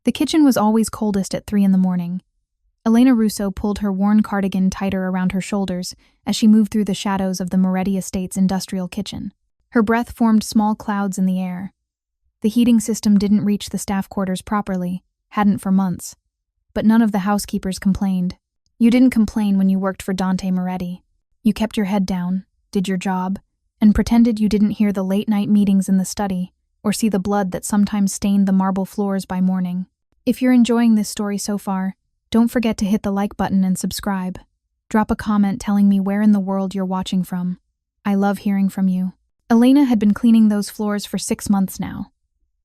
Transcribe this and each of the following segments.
The kitchen was always coldest at 3 in the morning. Elena Russo pulled her worn cardigan tighter around her shoulders as she moved through the shadows of the Moretti estate's industrial kitchen. Her breath formed small clouds in the air. The heating system didn't reach the staff quarters properly, hadn't for months. But none of the housekeepers complained. You didn't complain when you worked for Dante Moretti. You kept your head down, did your job, and pretended you didn't hear the late-night meetings in the study or see the blood that sometimes stained the marble floors by morning. If you're enjoying this story so far, don't forget to hit the like button and subscribe. Drop a comment telling me where in the world you're watching from. I love hearing from you. Elena had been cleaning those floors for 6 months now.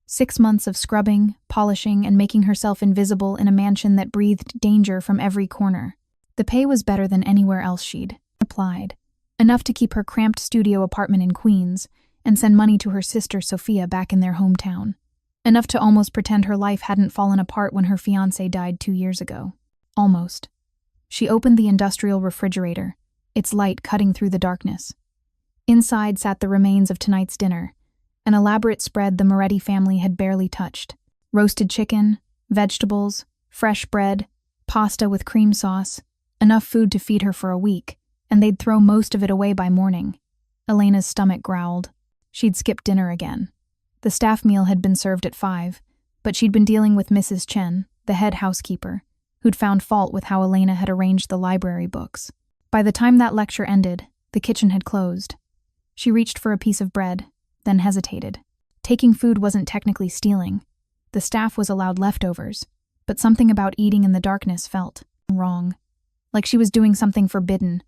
6 months of scrubbing, polishing, and making herself invisible in a mansion that breathed danger from every corner. The pay was better than anywhere else she'd applied. Enough to keep her cramped studio apartment in Queens and send money to her sister Sophia back in their hometown. Enough to almost pretend her life hadn't fallen apart when her fiancé died 2 years ago. Almost. She opened the industrial refrigerator, its light cutting through the darkness. Inside sat the remains of tonight's dinner, an elaborate spread the Moretti family had barely touched. Roasted chicken, vegetables, fresh bread, pasta with cream sauce, enough food to feed her for a week, and they'd throw most of it away by morning. Elena's stomach growled. She'd skipped dinner again. The staff meal had been served at 5, but she'd been dealing with Mrs. Chen, the head housekeeper, who'd found fault with how Elena had arranged the library books. By the time that lecture ended, the kitchen had closed. She reached for a piece of bread, then hesitated. Taking food wasn't technically stealing. The staff was allowed leftovers, but something about eating in the darkness felt wrong. Like she was doing something forbidden.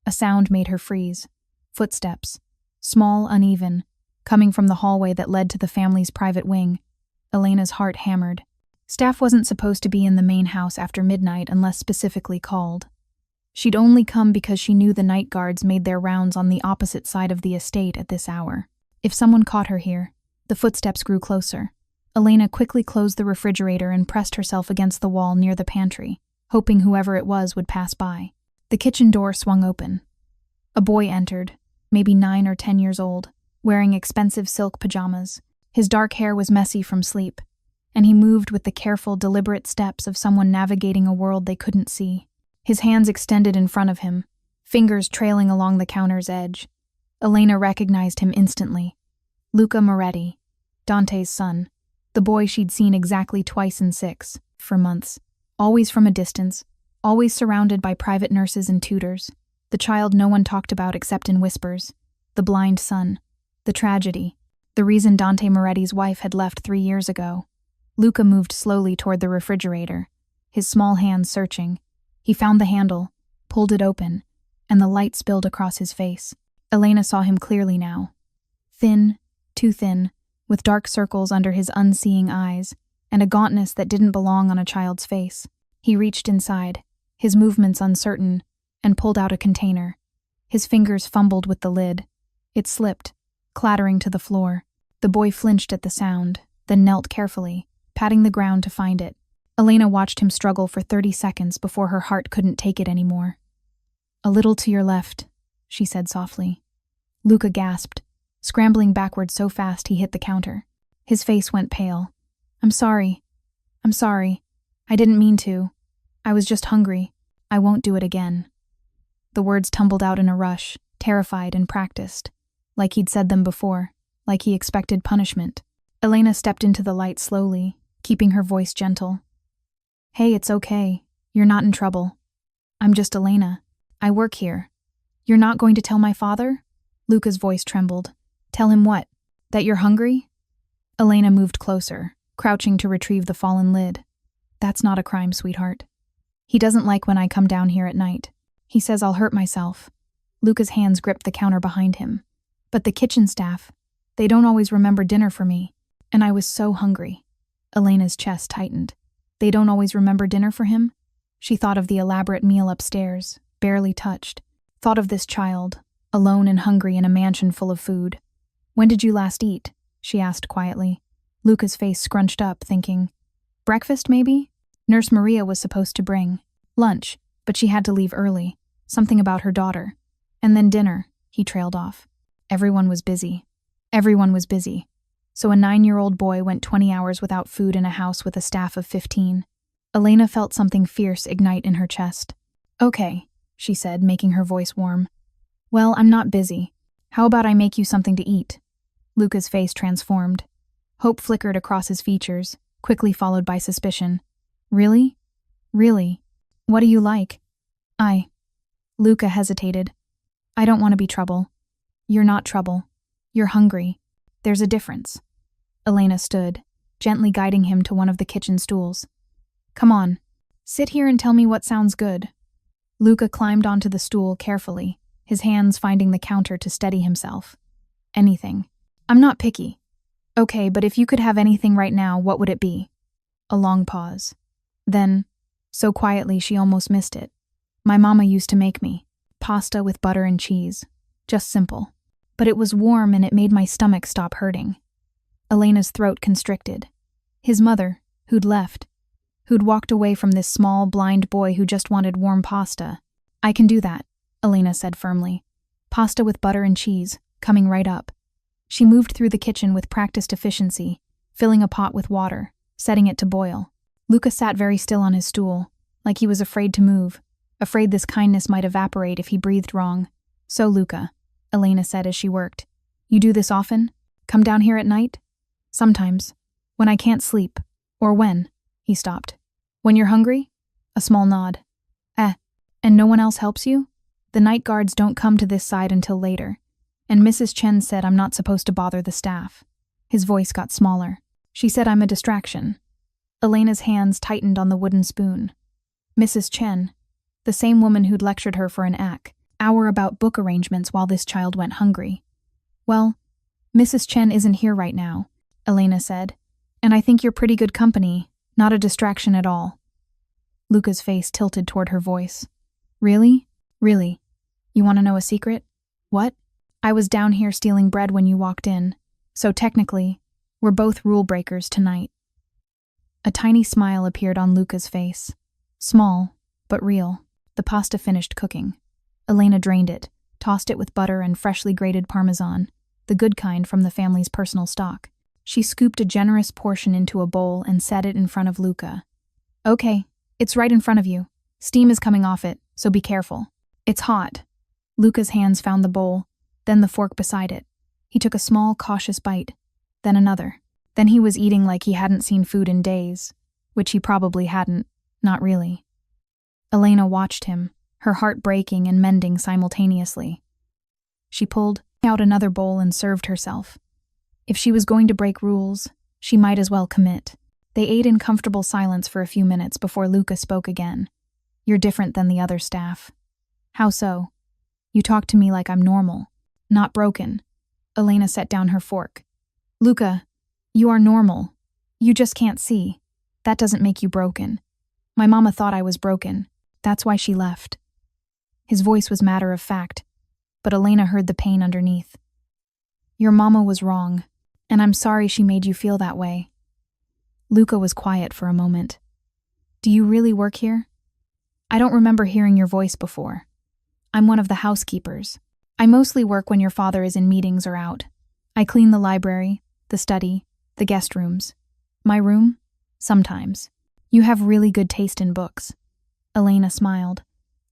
A sound made her freeze. Footsteps. Small, uneven, coming from the hallway that led to the family's private wing. Elena's heart hammered. Staff wasn't supposed to be in the main house after midnight unless specifically called. She'd only come because she knew the night guards made their rounds on the opposite side of the estate at this hour. If someone caught her here, the footsteps grew closer. Elena quickly closed the refrigerator and pressed herself against the wall near the pantry, hoping whoever it was would pass by. The kitchen door swung open. A boy entered, maybe 9 or 10 years old, wearing expensive silk pajamas. His dark hair was messy from sleep, and he moved with the careful, deliberate steps of someone navigating a world they couldn't see. His hands extended in front of him, fingers trailing along the counter's edge. Elena recognized him instantly. Luca Moretti, Dante's son, the boy she'd seen exactly twice in 6, for months. Always from a distance, always surrounded by private nurses and tutors. The child no one talked about except in whispers. The blind son. The tragedy. The reason Dante Moretti's wife had left 3 years ago. Luca moved slowly toward the refrigerator, his small hands searching. He found the handle, pulled it open, and the light spilled across his face. Elena saw him clearly now. Thin, too thin, with dark circles under his unseeing eyes, and a gauntness that didn't belong on a child's face. He reached inside, his movements uncertain, and pulled out a container. His fingers fumbled with the lid. It slipped, clattering to the floor. The boy flinched at the sound, then knelt carefully, patting the ground to find it. Elena watched him struggle for 30 seconds before her heart couldn't take it anymore. "A little to your left," she said softly. Luca gasped, scrambling backward so fast he hit the counter. His face went pale. I'm sorry. I didn't mean to. I was just hungry. I won't do it again." The words tumbled out in a rush, terrified and practiced, like he'd said them before, like he expected punishment. Elena stepped into the light slowly, keeping her voice gentle. "Hey, it's okay. You're not in trouble. I'm just Elena. I work here. You're not going to tell my father?" Luca's voice trembled. "Tell him what? That you're hungry?" Elena moved closer, crouching to retrieve the fallen lid. "That's not a crime, sweetheart. He doesn't like when I come down here at night. He says I'll hurt myself." Luca's hands gripped the counter behind him. "But the kitchen staff, they don't always remember dinner for me. And I was so hungry." Elena's chest tightened. They don't always remember dinner for him? She thought of the elaborate meal upstairs, barely touched. Thought of this child, alone and hungry in a mansion full of food. "When did you last eat?" she asked quietly. Luca's face scrunched up, thinking, "Breakfast, maybe?" Nurse Maria was supposed to bring lunch, but she had to leave early. Something about her daughter. And then dinner, he trailed off. Everyone was busy. So a 9-year-old boy went 20 hours without food in a house with a staff of 15. Elena felt something fierce ignite in her chest. "Okay," she said, making her voice warm. "Well, I'm not busy. How about I make you something to eat?" Luca's face transformed. Hope flickered across his features, quickly followed by suspicion. "Really? Really? What do you like?" Luca hesitated. "I don't want to be trouble." "You're not trouble. You're hungry. There's a difference." Elena stood, gently guiding him to one of the kitchen stools. "Come on. Sit here and tell me what sounds good." Luca climbed onto the stool carefully, his hands finding the counter to steady himself. "Anything. I'm not picky." "Okay, but if you could have anything right now, what would it be?" A long pause. Then, so quietly she almost missed it, "My mama used to make me pasta with butter and cheese. Just simple. But it was warm and it made my stomach stop hurting." Elena's throat constricted. His mother, who'd walked away from this small, blind boy who just wanted warm pasta. "I can do that," Elena said firmly. "Pasta with butter and cheese, coming right up." She moved through the kitchen with practiced efficiency, filling a pot with water, setting it to boil. Luca sat very still on his stool, like he was afraid to move, afraid this kindness might evaporate if he breathed wrong. "So, Luca," Elena said as she worked, "you do this often? Come down here at night?" "Sometimes. When I can't sleep. Or when?" He stopped. "When you're hungry?" A small nod. And no one else helps you?" "The night guards don't come to this side until later. And Mrs. Chen said I'm not supposed to bother the staff." His voice got smaller. "She said I'm a distraction." Elena's hands tightened on the wooden spoon. Mrs. Chen, the same woman who'd lectured her for an hour about book arrangements while this child went hungry. "Well, Mrs. Chen isn't here right now," Elena said. "And I think you're pretty good company, not a distraction at all." Luca's face tilted toward her voice. "Really? Really? You want to know a secret?" "What?" "I was down here stealing bread when you walked in, so technically, we're both rule breakers tonight." A tiny smile appeared on Luca's face. Small, but real. The pasta finished cooking. Elena drained it, tossed it with butter and freshly grated parmesan, the good kind from the family's personal stock. She scooped a generous portion into a bowl and set it in front of Luca. "Okay, it's right in front of you. Steam is coming off it, so be careful. It's hot." Luca's hands found the bowl, then the fork beside it. He took a small, cautious bite, then another. Then he was eating like he hadn't seen food in days, which he probably hadn't, not really. Elena watched him, her heart breaking and mending simultaneously. She pulled out another bowl and served herself. If she was going to break rules, she might as well commit. They ate in comfortable silence for a few minutes before Luca spoke again. "You're different than the other staff." "How so?" "You talk to me like I'm normal, not broken." Elena set down her fork. "Luca, you are normal. You just can't see. That doesn't make you broken. My mama thought I was broken. That's why she left." His voice was matter of fact, but Elena heard the pain underneath. "Your mama was wrong, and I'm sorry she made you feel that way." Luca was quiet for a moment. "Do you really work here?" "I don't remember hearing your voice before. I'm one of the housekeepers. I mostly work when your father is in meetings or out. I clean the library, the study, the guest rooms. My room? Sometimes. You have really good taste in books." Elena smiled.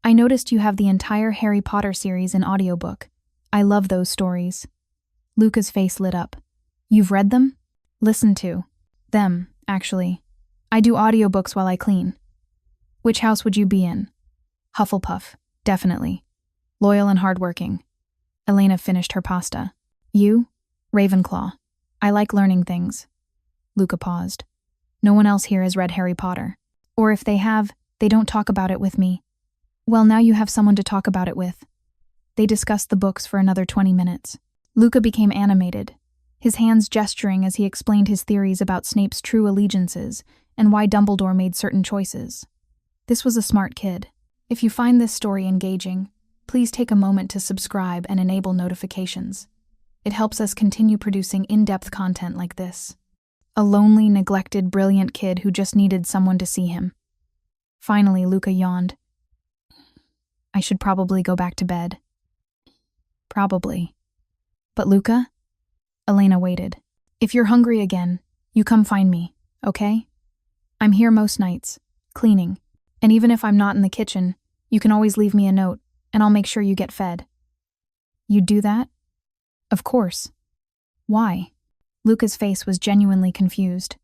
"I noticed you have the entire Harry Potter series in audiobook. I love those stories." Luca's face lit up. "You've read them?" "Listened to them, actually. I do audiobooks while I clean." "Which house would you be in?" "Hufflepuff, definitely. Loyal and hardworking." Elena finished her pasta. "You?" "Ravenclaw. I like learning things." Luca paused. "No one else here has read Harry Potter. Or if they have, they don't talk about it with me." "Well, now you have someone to talk about it with." They discussed the books for another 20 minutes. Luca became animated, his hands gesturing as he explained his theories about Snape's true allegiances and why Dumbledore made certain choices. This was a smart kid. If you find this story engaging, please take a moment to subscribe and enable notifications. It helps us continue producing in-depth content like this. A lonely, neglected, brilliant kid who just needed someone to see him. Finally, Luca yawned. "I should probably go back to bed." "Probably. But Luca?" Elena waited. If you're hungry again, you come find me, okay? I'm here most nights, cleaning. And even if I'm not in the kitchen, you can always leave me a note, and I'll make sure you get fed. You'd do that? Of course. Why? Luca's face was genuinely confused.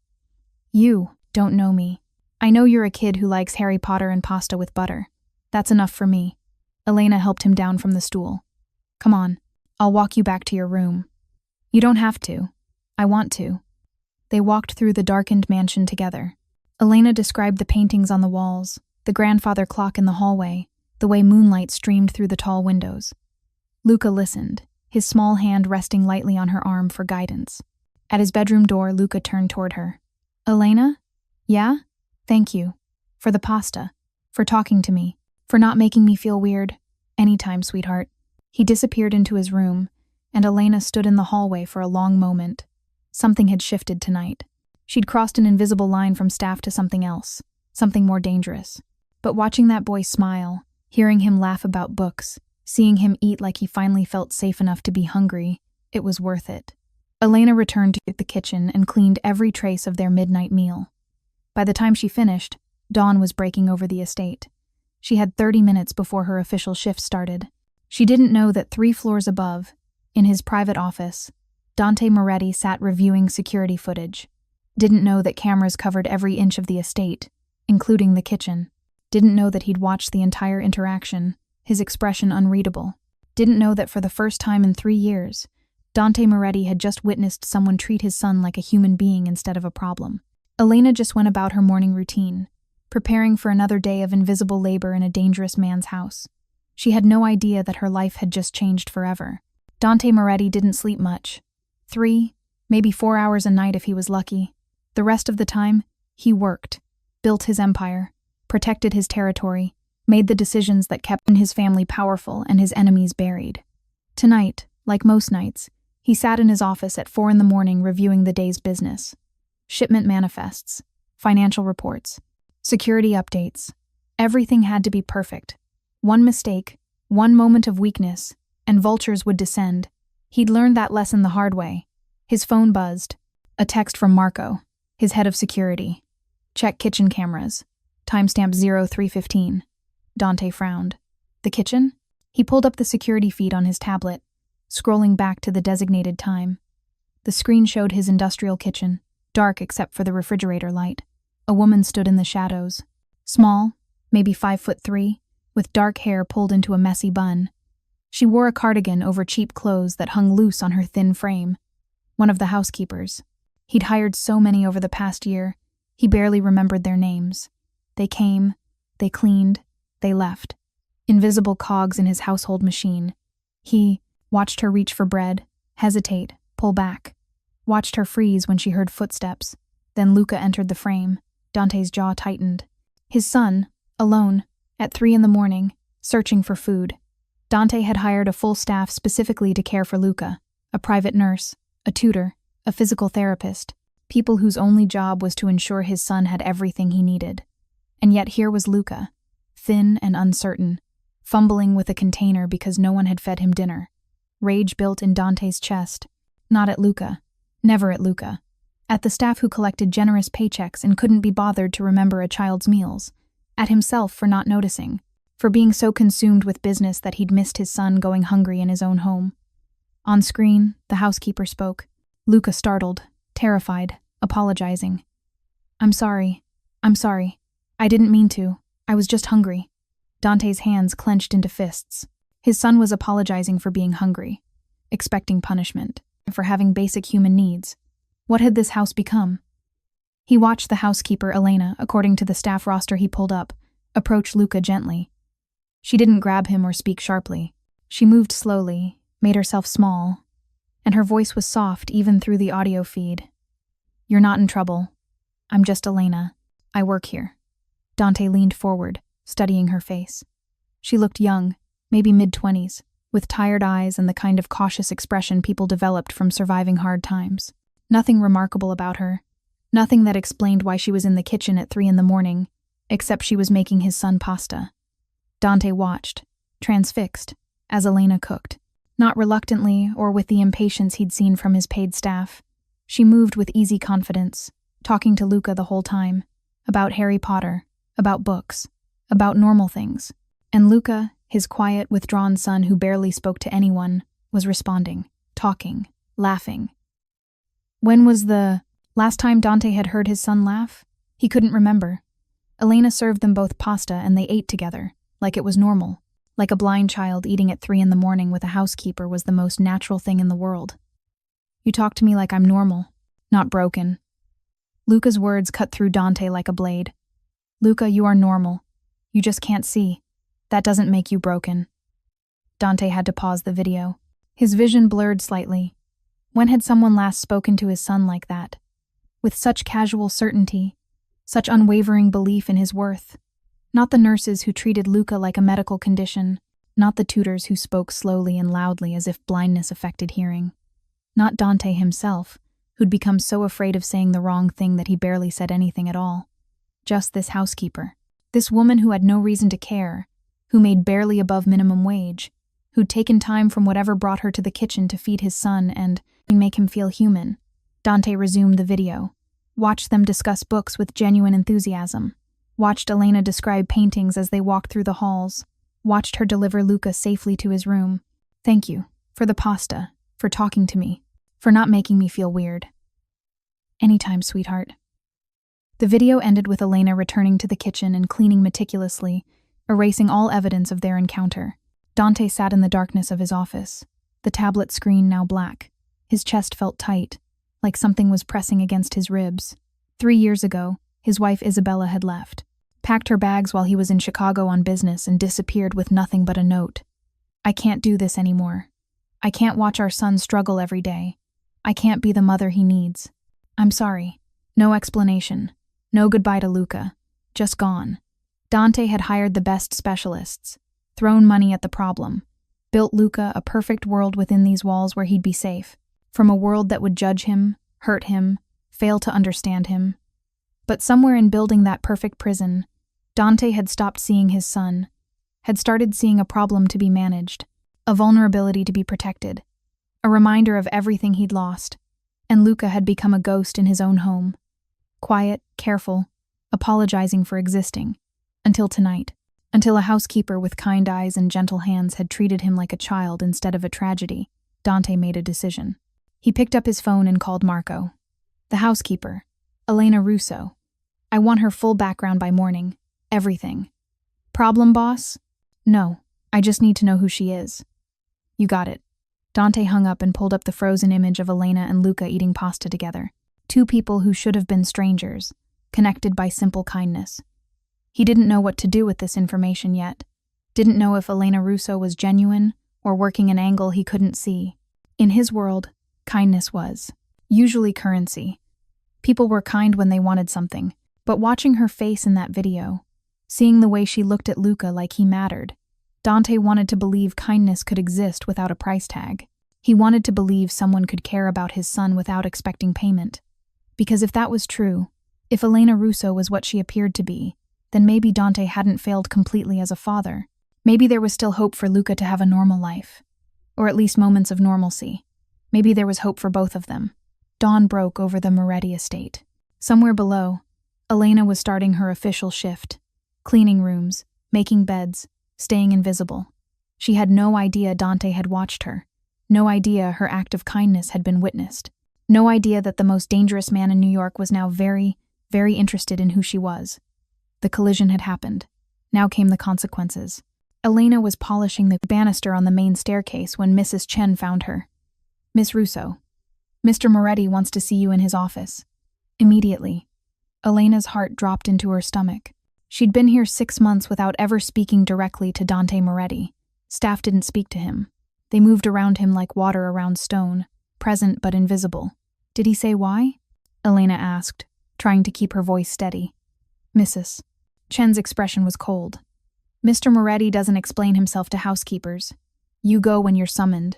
You don't know me. I know you're a kid who likes Harry Potter and pasta with butter. That's enough for me. Elena helped him down from the stool. Come on, I'll walk you back to your room. You don't have to. I want to. They walked through the darkened mansion together. Elena described the paintings on the walls, the grandfather clock in the hallway, the way moonlight streamed through the tall windows. Luca listened, his small hand resting lightly on her arm for guidance. At his bedroom door, Luca turned toward her. Elena? Yeah? Thank you. For the pasta. For talking to me. For not making me feel weird. Anytime, sweetheart. He disappeared into his room, and Elena stood in the hallway for a long moment. Something had shifted tonight. She'd crossed an invisible line from staff to something else, something more dangerous. But watching that boy smile, hearing him laugh about books, seeing him eat like he finally felt safe enough to be hungry, it was worth it. Elena returned to the kitchen and cleaned every trace of their midnight meal. By the time she finished, dawn was breaking over the estate. She had 30 minutes before her official shift started. She didn't know that 3 floors above, in his private office, Dante Moretti sat reviewing security footage. Didn't know that cameras covered every inch of the estate, including the kitchen. Didn't know that he'd watched the entire interaction, his expression unreadable. Didn't know that for the first time in 3 years, Dante Moretti had just witnessed someone treat his son like a human being instead of a problem. Elena just went about her morning routine, preparing for another day of invisible labor in a dangerous man's house. She had no idea that her life had just changed forever. Dante Moretti didn't sleep much. 3, maybe 4 hours a night if he was lucky. The rest of the time, he worked, built his empire, protected his territory, made the decisions that kept his family powerful and his enemies buried. Tonight, like most nights, he sat in his office at 4 a.m. reviewing the day's business. Shipment manifests, financial reports, security updates. Everything had to be perfect. One mistake, one moment of weakness, and vultures would descend. He'd learned that lesson the hard way. His phone buzzed. A text from Marco, his head of security. Check kitchen cameras. Timestamp 0315. Dante frowned. The kitchen? He pulled up the security feed on his tablet, scrolling back to the designated time. The screen showed his industrial kitchen, dark except for the refrigerator light. A woman stood in the shadows. Small, maybe 5'3", with dark hair pulled into a messy bun. She wore a cardigan over cheap clothes that hung loose on her thin frame. One of the housekeepers. He'd hired so many over the past year, he barely remembered their names. They came, they cleaned, they left. Invisible cogs in his household machine. He watched her reach for bread, hesitate, pull back. Watched her freeze when she heard footsteps. Then Luca entered the frame. Dante's jaw tightened. His son, alone, at 3 a.m, searching for food. Dante had hired a full staff specifically to care for Luca, a private nurse, a tutor, a physical therapist, people whose only job was to ensure his son had everything he needed. And yet here was Luca, thin and uncertain, fumbling with a container because no one had fed him dinner. Rage built in Dante's chest. Not at Luca. Never at Luca. At the staff who collected generous paychecks and couldn't be bothered to remember a child's meals. At himself for not noticing, for being so consumed with business that he'd missed his son going hungry in his own home. On screen, the housekeeper spoke. Luca startled, terrified, apologizing. I'm sorry. I didn't mean to. I was just hungry. Dante's hands clenched into fists. His son was apologizing for being hungry, expecting punishment, for having basic human needs. What had this house become? He watched the housekeeper, Elena, according to the staff roster he pulled up, approach Luca gently. She didn't grab him or speak sharply. She moved slowly, made herself small, and her voice was soft even through the audio feed. You're not in trouble. I'm just Elena. I work here. Dante leaned forward, studying her face. She looked young, maybe mid-20s, with tired eyes and the kind of cautious expression people developed from surviving hard times. Nothing remarkable about her. Nothing that explained why she was in the kitchen at 3 a.m, except she was making his son pasta. Dante watched, transfixed, as Elena cooked. Not reluctantly or with the impatience he'd seen from his paid staff. She moved with easy confidence, talking to Luca the whole time, about Harry Potter, about books, about normal things. And Luca, his quiet, withdrawn son who barely spoke to anyone, was responding, talking, laughing. When was the last time Dante had heard his son laugh? He couldn't remember. Elena served them both pasta and they ate together, like it was normal. Like a blind child eating at 3 a.m. with a housekeeper was the most natural thing in the world. You talk to me like I'm normal, not broken. Luca's words cut through Dante like a blade. Luca, you are normal. You just can't see. That doesn't make you broken. Dante had to pause the video. His vision blurred slightly. When had someone last spoken to his son like that? With such casual certainty, such unwavering belief in his worth. Not the nurses who treated Luca like a medical condition, not the tutors who spoke slowly and loudly as if blindness affected hearing. Not Dante himself, who'd become so afraid of saying the wrong thing that he barely said anything at all. Just this housekeeper. This woman who had no reason to care, who made barely above minimum wage, who'd taken time from whatever brought her to the kitchen to feed his son and make him feel human. Dante resumed the video, watched them discuss books with genuine enthusiasm, watched Elena describe paintings as they walked through the halls, watched her deliver Luca safely to his room. Thank you, for the pasta, for talking to me, for not making me feel weird. Anytime, sweetheart. The video ended with Elena returning to the kitchen and cleaning meticulously, erasing all evidence of their encounter. Dante sat in the darkness of his office, the tablet screen now black. His chest felt tight, like something was pressing against his ribs. 3 years ago, his wife Isabella had left, packed her bags while he was in Chicago on business and disappeared with nothing but a note. I can't do this anymore. I can't watch our son struggle every day. I can't be the mother he needs. I'm sorry. No explanation. No goodbye to Luca. Just gone. Dante had hired the best specialists, thrown money at the problem, built Luca a perfect world within these walls where he'd be safe, from a world that would judge him, hurt him, fail to understand him. But somewhere in building that perfect prison, Dante had stopped seeing his son, had started seeing a problem to be managed, a vulnerability to be protected, a reminder of everything he'd lost, and Luca had become a ghost in his own home. Quiet, careful, apologizing for existing. Until tonight. Until a housekeeper with kind eyes and gentle hands had treated him like a child instead of a tragedy, Dante made a decision. He picked up his phone and called Marco. The housekeeper, Elena Russo. I want her full background by morning. Everything. Problem, boss? No, I just need to know who she is. You got it. Dante hung up and pulled up the frozen image of Elena and Luca eating pasta together. 2 people who should have been strangers, connected by simple kindness. He didn't know what to do with this information yet. Didn't know if Elena Russo was genuine or working an angle he couldn't see. In his world, kindness was usually currency. People were kind when they wanted something, but watching her face in that video, seeing the way she looked at Luca like he mattered, Dante wanted to believe kindness could exist without a price tag. He wanted to believe someone could care about his son without expecting payment. Because if that was true, if Elena Russo was what she appeared to be, then maybe Dante hadn't failed completely as a father. Maybe there was still hope for Luca to have a normal life, or at least moments of normalcy. Maybe there was hope for both of them. Dawn broke over the Moretti estate. Somewhere below, Elena was starting her official shift, cleaning rooms, making beds, staying invisible. She had no idea Dante had watched her, no idea her act of kindness had been witnessed, no idea that the most dangerous man in New York was now very, very interested in who she was. The collision had happened. Now came the consequences. Elena was polishing the banister on the main staircase when Mrs. Chen found her. Miss Russo, Mr. Moretti wants to see you in his office. Immediately. Elena's heart dropped into her stomach. She'd been here 6 months without ever speaking directly to Dante Moretti. Staff didn't speak to him. They moved around him like water around stone, present but invisible. Did he say why? Elena asked, trying to keep her voice steady. Mrs. Chen's expression was cold. Mr. Moretti doesn't explain himself to housekeepers. You go when you're summoned.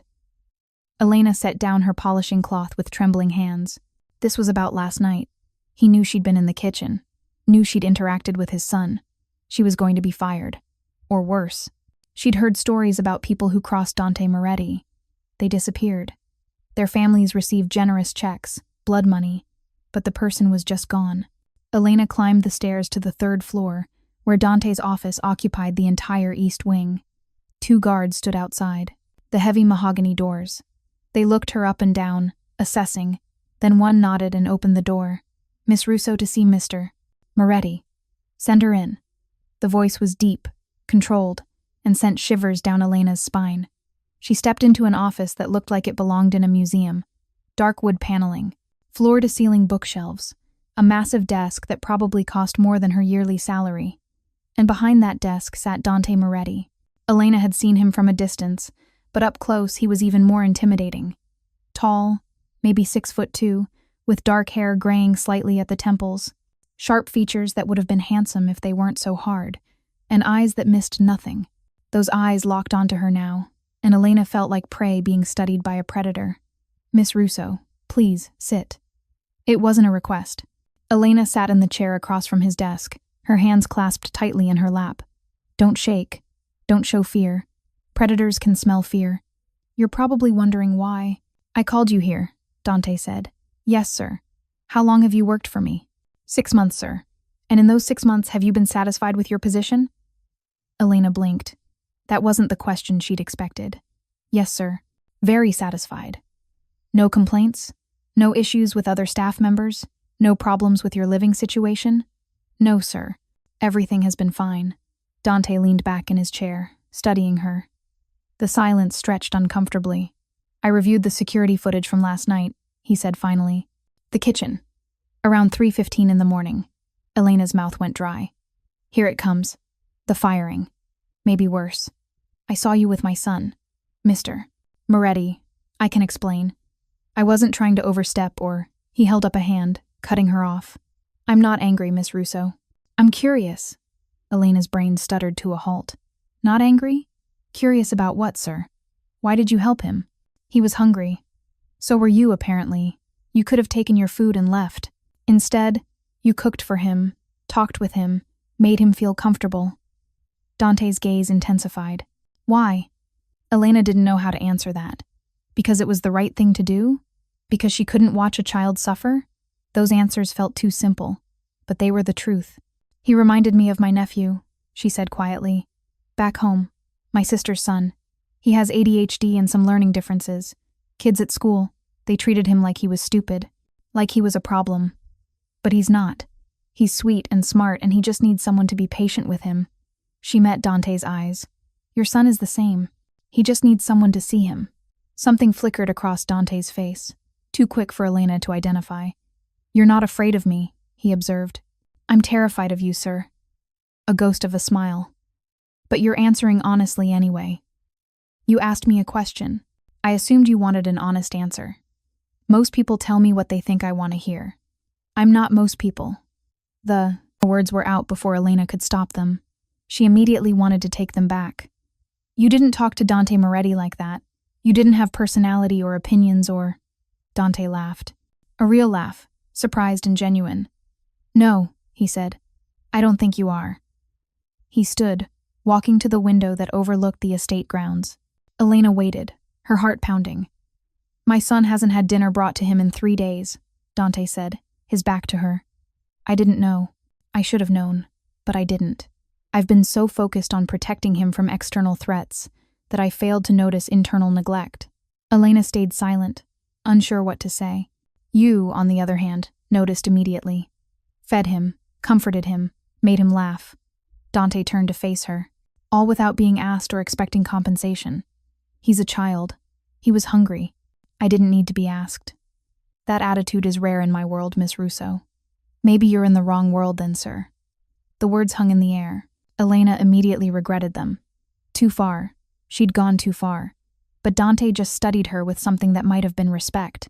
Elena set down her polishing cloth with trembling hands. This was about last night. He knew she'd been in the kitchen, knew she'd interacted with his son. She was going to be fired. Or worse. She'd heard stories about people who crossed Dante Moretti. They disappeared. Their families received generous checks, blood money, but the person was just gone. Elena climbed the stairs to the 3rd floor, where Dante's office occupied the entire east wing. 2 guards stood outside, the heavy mahogany doors. They looked her up and down, assessing. Then one nodded and opened the door. "Miss Russo to see Mr. Moretti. Send her in." The voice was deep, controlled, and sent shivers down Elena's spine. She stepped into an office that looked like it belonged in a museum. Dark wood paneling, floor-to-ceiling bookshelves, a massive desk that probably cost more than her yearly salary. And behind that desk sat Dante Moretti. Elena had seen him from a distance, but up close he was even more intimidating. Tall, maybe 6'2", with dark hair graying slightly at the temples, sharp features that would have been handsome if they weren't so hard, and eyes that missed nothing. Those eyes locked onto her now, and Elena felt like prey being studied by a predator. "Miss Russo, please, sit." It wasn't a request. Elena sat in the chair across from his desk, her hands clasped tightly in her lap. "Don't shake. Don't show fear. Predators can smell fear. You're probably wondering why. I called you here," Dante said. "Yes, sir. How long have you worked for me?" 6 months, sir. And in those 6 months, have you been satisfied with your position?" Elena blinked. That wasn't the question she'd expected. "Yes, sir. Very satisfied." "No complaints? No issues with other staff members? No problems with your living situation?" "No, sir. Everything has been fine." Dante leaned back in his chair, studying her. The silence stretched uncomfortably. "I reviewed the security footage from last night," he said finally. "The kitchen. Around 3:15 in the morning." Elena's mouth went dry. "Here it comes. The firing. Maybe worse. I saw you with my son, Mr. Moretti. I can explain. I wasn't trying to overstep or..." He held up a hand, cutting her off. "I'm not angry, Miss Russo. I'm curious." Elena's brain stuttered to a halt. "Not angry? Curious about what, sir? Why did you help him? He was hungry. So were you, apparently. You could have taken your food and left. Instead, you cooked for him, talked with him, made him feel comfortable." Dante's gaze intensified. Why? Elena didn't know how to answer that. Because it was the right thing to do? Because she couldn't watch a child suffer? Those answers felt too simple, but they were the truth. "He reminded me of my nephew," she said quietly. "Back home. My sister's son. He has ADHD and some learning differences. Kids at school, they treated him like he was stupid, like he was a problem. But he's not. He's sweet and smart, and he just needs someone to be patient with him." She met Dante's eyes. "Your son is the same. He just needs someone to see him." Something flickered across Dante's face, too quick for Elena to identify. "You're not afraid of me," he observed. "I'm terrified of you, sir." A ghost of a smile. "But you're answering honestly anyway. You asked me a question. I assumed you wanted an honest answer. Most people tell me what they think I want to hear. I'm not most people." The words were out before Elena could stop them. She immediately wanted to take them back. "You didn't talk to Dante Moretti like that. You didn't have personality or opinions or..." Dante laughed. A real laugh, surprised and genuine. "No," he said. "I don't think you are." He stood, walking to the window that overlooked the estate grounds. Elena waited, her heart pounding. "My son hasn't had dinner brought to him in 3 days," Dante said, his back to her. "I didn't know. I should have known, but I didn't. I've been so focused on protecting him from external threats that I failed to notice internal neglect." Elena stayed silent, unsure what to say. You, on the other hand, noticed immediately. Fed him, comforted him, made him laugh. Dante turned to face her, all without being asked or expecting compensation. "He's a child. He was hungry. I didn't need to be asked." "That attitude is rare in my world, Miss Russo." "Maybe you're in the wrong world then, sir." The words hung in the air. Elena immediately regretted them. Too far. She'd gone too far. But Dante just studied her with something that might have been respect.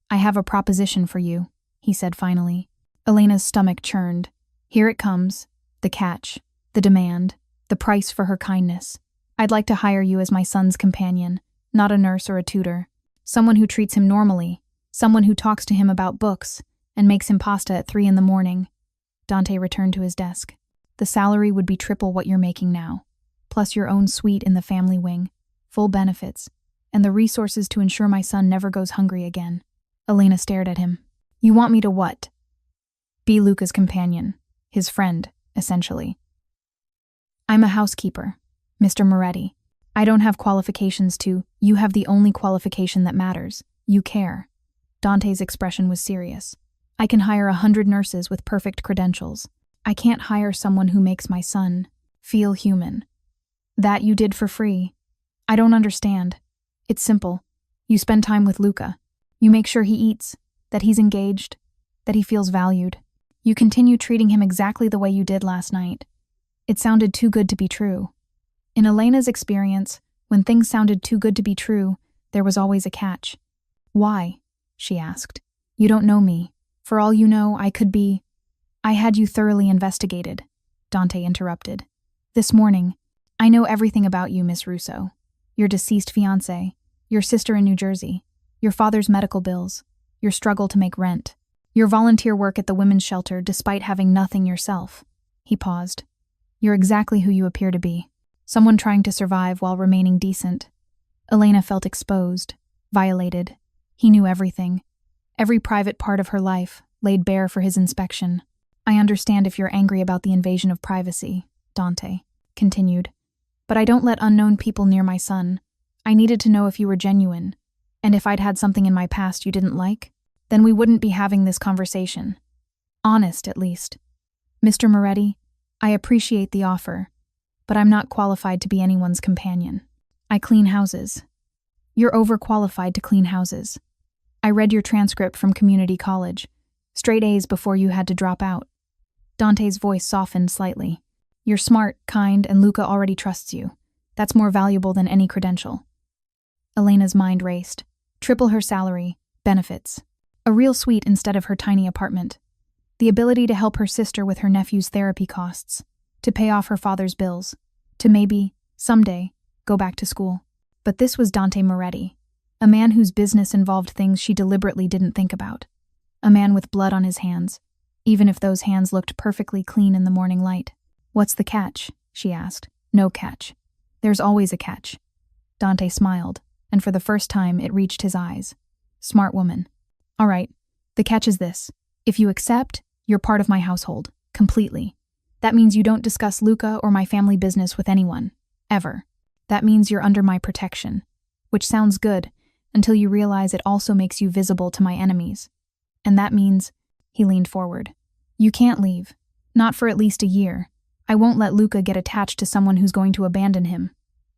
"I have a proposition for you," he said finally. Elena's stomach churned. Here it comes. The catch. The demand. The price for her kindness. "I'd like to hire you as my son's companion, not a nurse or a tutor. Someone who treats him normally. Someone who talks to him about books and makes him pasta at 3 in the morning. Dante returned to his desk. "The salary would be triple what you're making now, plus your own suite in the family wing, full benefits, and the resources to ensure my son never goes hungry again." Elena stared at him. You want me to what? Be Luca's companion. His friend, essentially. I'm a housekeeper, Mr. Moretti. I don't have qualifications to. You have the only qualification that matters. You care. Dante's expression was serious. I can hire 100 nurses with perfect credentials. I can't hire someone who makes my son feel human. That you did for free. I don't understand. It's simple. You spend time with Luca. You make sure he eats, that he's engaged, that he feels valued. You continue treating him exactly the way you did last night. It sounded too good to be true. In Elena's experience, when things sounded too good to be true, there was always a catch. Why? She asked. You don't know me. For all you know, I could be. I had you thoroughly investigated, Dante interrupted. This morning, I know everything about you, Miss Russo. Your deceased fiancé, your sister in New Jersey, your father's medical bills, your struggle to make rent, your volunteer work at the women's shelter despite having nothing yourself. He paused. You're exactly who you appear to be. Someone trying to survive while remaining decent. Elena felt exposed, violated. He knew everything. Every private part of her life, laid bare for his inspection. I understand if you're angry about the invasion of privacy, Dante continued. But I don't let unknown people near my son. I needed to know if you were genuine. And if I'd had something in my past you didn't like, then we wouldn't be having this conversation. Honest, at least. Mr. Moretti, I appreciate the offer, but I'm not qualified to be anyone's companion. I clean houses. You're overqualified to clean houses. I read your transcript from community college. Straight A's before you had to drop out. Dante's voice softened slightly. You're smart, kind, and Luca already trusts you. That's more valuable than any credential. Elena's mind raced. Triple her salary, benefits. A real suite instead of her tiny apartment. The ability to help her sister with her nephew's therapy costs. To pay off her father's bills. To maybe, someday, go back to school. But this was Dante Moretti. A man whose business involved things she deliberately didn't think about. A man with blood on his hands, even if those hands looked perfectly clean in the morning light. What's the catch? She asked. No catch. There's always a catch. Dante smiled, and for the first time it reached his eyes. Smart woman. All right, the catch is this. If you accept, you're part of my household, completely. That means you don't discuss Luca or my family business with anyone, ever. That means you're under my protection, which sounds good until you realize it also makes you visible to my enemies. And that means, he leaned forward, you can't leave, not for at least a year. I won't let Luca get attached to someone who's going to abandon him.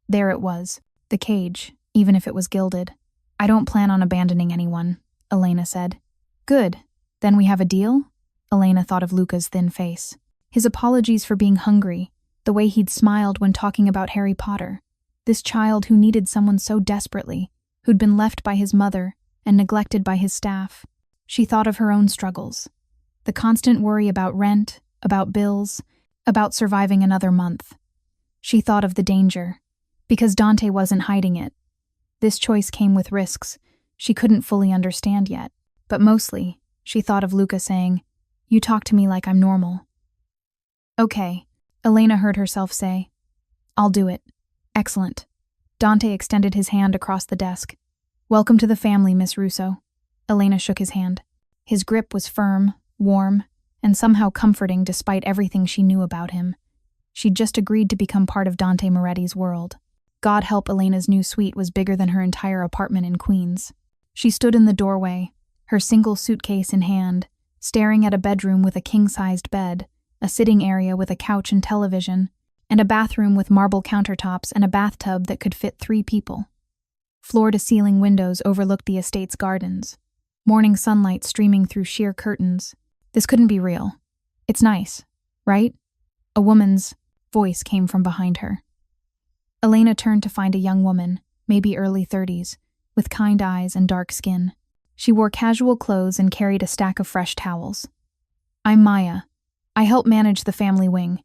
There it was, the cage, even if it was gilded. I don't plan on abandoning anyone, Elena said. Good, then we have a deal? Elena thought of Luca's thin face. His apologies for being hungry, the way he'd smiled when talking about Harry Potter. This child who needed someone so desperately, who'd been left by his mother and neglected by his staff. She thought of her own struggles. The constant worry about rent, about bills, about surviving another month. She thought of the danger, because Dante wasn't hiding it. This choice came with risks she couldn't fully understand yet, but mostly, she thought of Luca saying, You talk to me like I'm normal. Okay, Elena heard herself say. I'll do it. Excellent. Dante extended his hand across the desk. Welcome to the family, Miss Russo. Elena shook his hand. His grip was firm, warm, and somehow comforting despite everything she knew about him. She'd just agreed to become part of Dante Moretti's world. God help Elena's new suite was bigger than her entire apartment in Queens. She stood in the doorway, her single suitcase in hand, staring at a bedroom with a king-sized bed, a sitting area with a couch and television, and a bathroom with marble countertops and a bathtub that could fit 3 people. Floor-to-ceiling windows overlooked the estate's gardens, morning sunlight streaming through sheer curtains. This couldn't be real. It's nice, right? A woman's voice came from behind her. Elena turned to find a young woman, maybe early 30s, with kind eyes and dark skin. She wore casual clothes and carried a stack of fresh towels. I'm Maya. I help manage the family wing.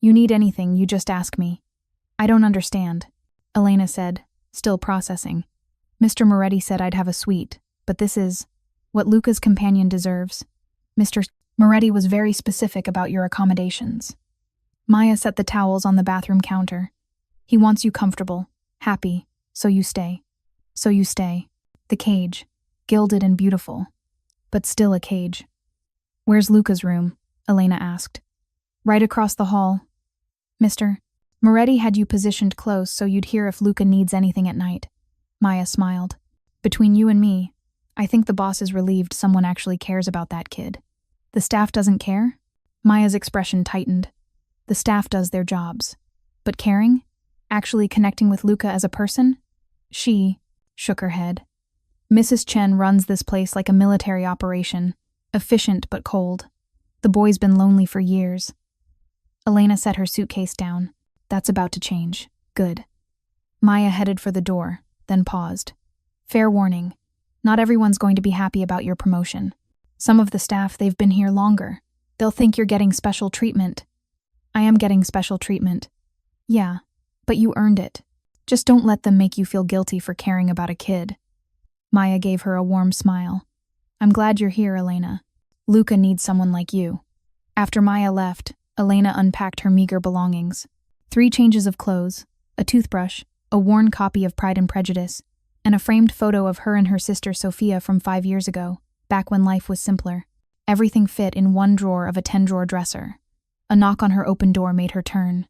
You need anything, you just ask me. I don't understand, Elena said, still processing. Mr. Moretti said I'd have a suite, but this is what Luca's companion deserves. Mr. Moretti was very specific about your accommodations. Maya set the towels on the bathroom counter. He wants you comfortable, happy, so you stay. So you stay. The cage. gilded and beautiful, but still a cage. "Where's Luca's room?" Elena asked. "Right across the hall. Mr. Moretti had you positioned close so you'd hear if Luca needs anything at night." Maya smiled. "Between you and me, I think the boss is relieved someone actually cares about that kid." "The staff doesn't care?" Maya's expression tightened. "The staff does their jobs. But caring? Actually connecting with Luca as a person?" She shook her head. "Mrs. Chen runs this place like a military operation, efficient but cold. The boy's been lonely for years." Elena set her suitcase down. "That's about to change. Good." Maya headed for the door, then paused. "Fair warning. Not everyone's going to be happy about your promotion. Some of the staff, they've been here longer. They'll think you're getting special treatment." "I am getting special treatment." "Yeah, but you earned it. Just don't let them make you feel guilty for caring about a kid." Maya gave her a warm smile. "I'm glad you're here, Elena. Luca needs someone like you." After Maya left, Elena unpacked her meager belongings. 3 changes of clothes, a toothbrush, a worn copy of Pride and Prejudice, and a framed photo of her and her sister Sophia from 5 years ago, back when life was simpler. Everything fit in one drawer of a 10-drawer dresser. A knock on her open door made her turn.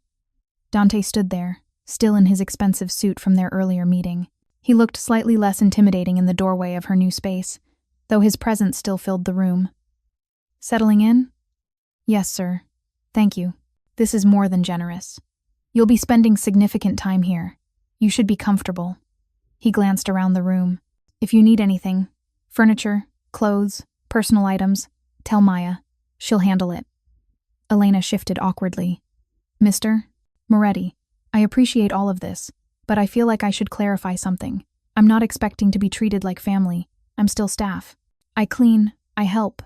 Dante stood there, still in his expensive suit from their earlier meeting. He looked slightly less intimidating in the doorway of her new space, though his presence still filled the room. "Settling in?" "Yes, sir. Thank you. This is more than generous. You'll be spending significant time here. You should be comfortable." He glanced around the room. "If you need anything, furniture, clothes, personal items, tell Maya. She'll handle it." Elena shifted awkwardly. "Mr. Moretti, I appreciate all of this, but I feel like I should clarify something. I'm not expecting to be treated like family. I'm still staff. I clean, I help,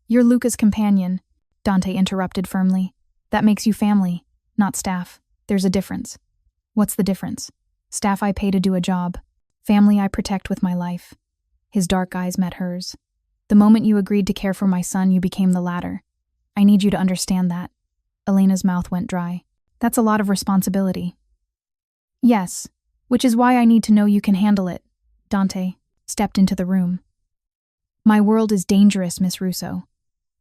You're Luca's companion," Dante interrupted firmly. "That makes you family, not staff. There's a difference." "What's the difference?" "Staff I pay to do a job. Family I protect with my life." His dark eyes met hers. "The moment you agreed to care for my son, you became the latter. I need you to understand that." Elena's mouth went dry. "That's a lot of responsibility." "Yes, which is why I need to know you can handle it." Dante stepped into the room. "My world is dangerous, Miss Russo.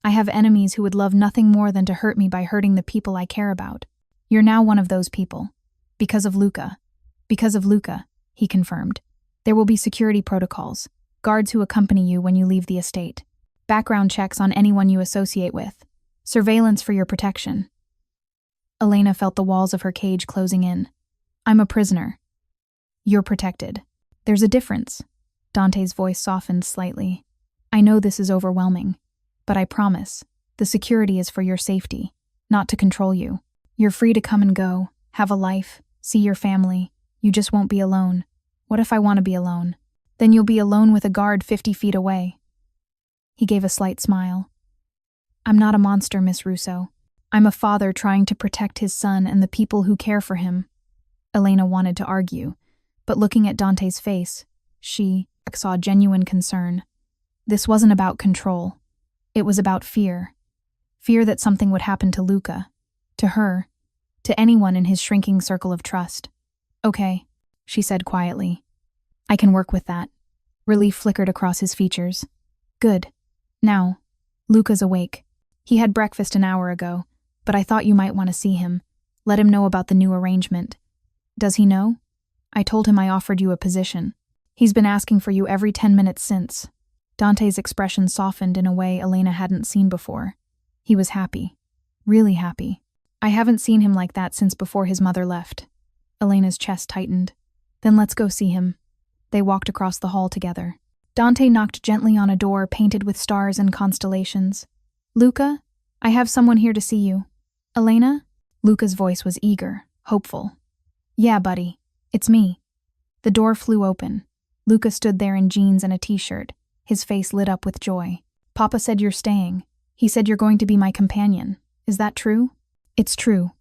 I have enemies who would love nothing more than to hurt me by hurting the people I care about. You're now one of those people. Because of Luca." "Because of Luca," he confirmed. "There will be security protocols, guards who accompany you when you leave the estate, background checks on anyone you associate with, surveillance for your protection." Elena felt the walls of her cage closing in. "I'm a prisoner. You're protected. There's a difference." Dante's voice softened slightly. "I know this is overwhelming, but I promise, the security is for your safety, not to control you. You're free to come and go, have a life, see your family. You just won't be alone. What if I want to be alone? Then you'll be alone with a guard 50 feet away." He gave a slight smile. "I'm not a monster, Miss Russo. I'm a father trying to protect his son and the people who care for him." Elena wanted to argue, but looking at Dante's face, she saw genuine concern. This wasn't about control. It was about fear. Fear that something would happen to Luca, to her, to anyone in his shrinking circle of trust. "Okay," she said quietly. "I can work with that." Relief flickered across his features. "Good. Now, Luca's awake. He had breakfast an hour ago, but I thought you might want to see him. Let him know about the new arrangement." "Does he know?" "I told him I offered you a position. He's been asking for you every 10 minutes since." Dante's expression softened in a way Elena hadn't seen before. He was happy. Really happy. "I haven't seen him like that since before his mother left." Elena's chest tightened. "Then let's go see him." They walked across the hall together. Dante knocked gently on a door painted with stars and constellations. "Luca, I have someone here to see you." "Elena?" Luca's voice was eager, hopeful. "Yeah, buddy. It's me." The door flew open. Luca stood there in jeans and a t-shirt, his face lit up with joy. "Papa said you're staying. He said you're going to be my companion. Is that true?" "It's true."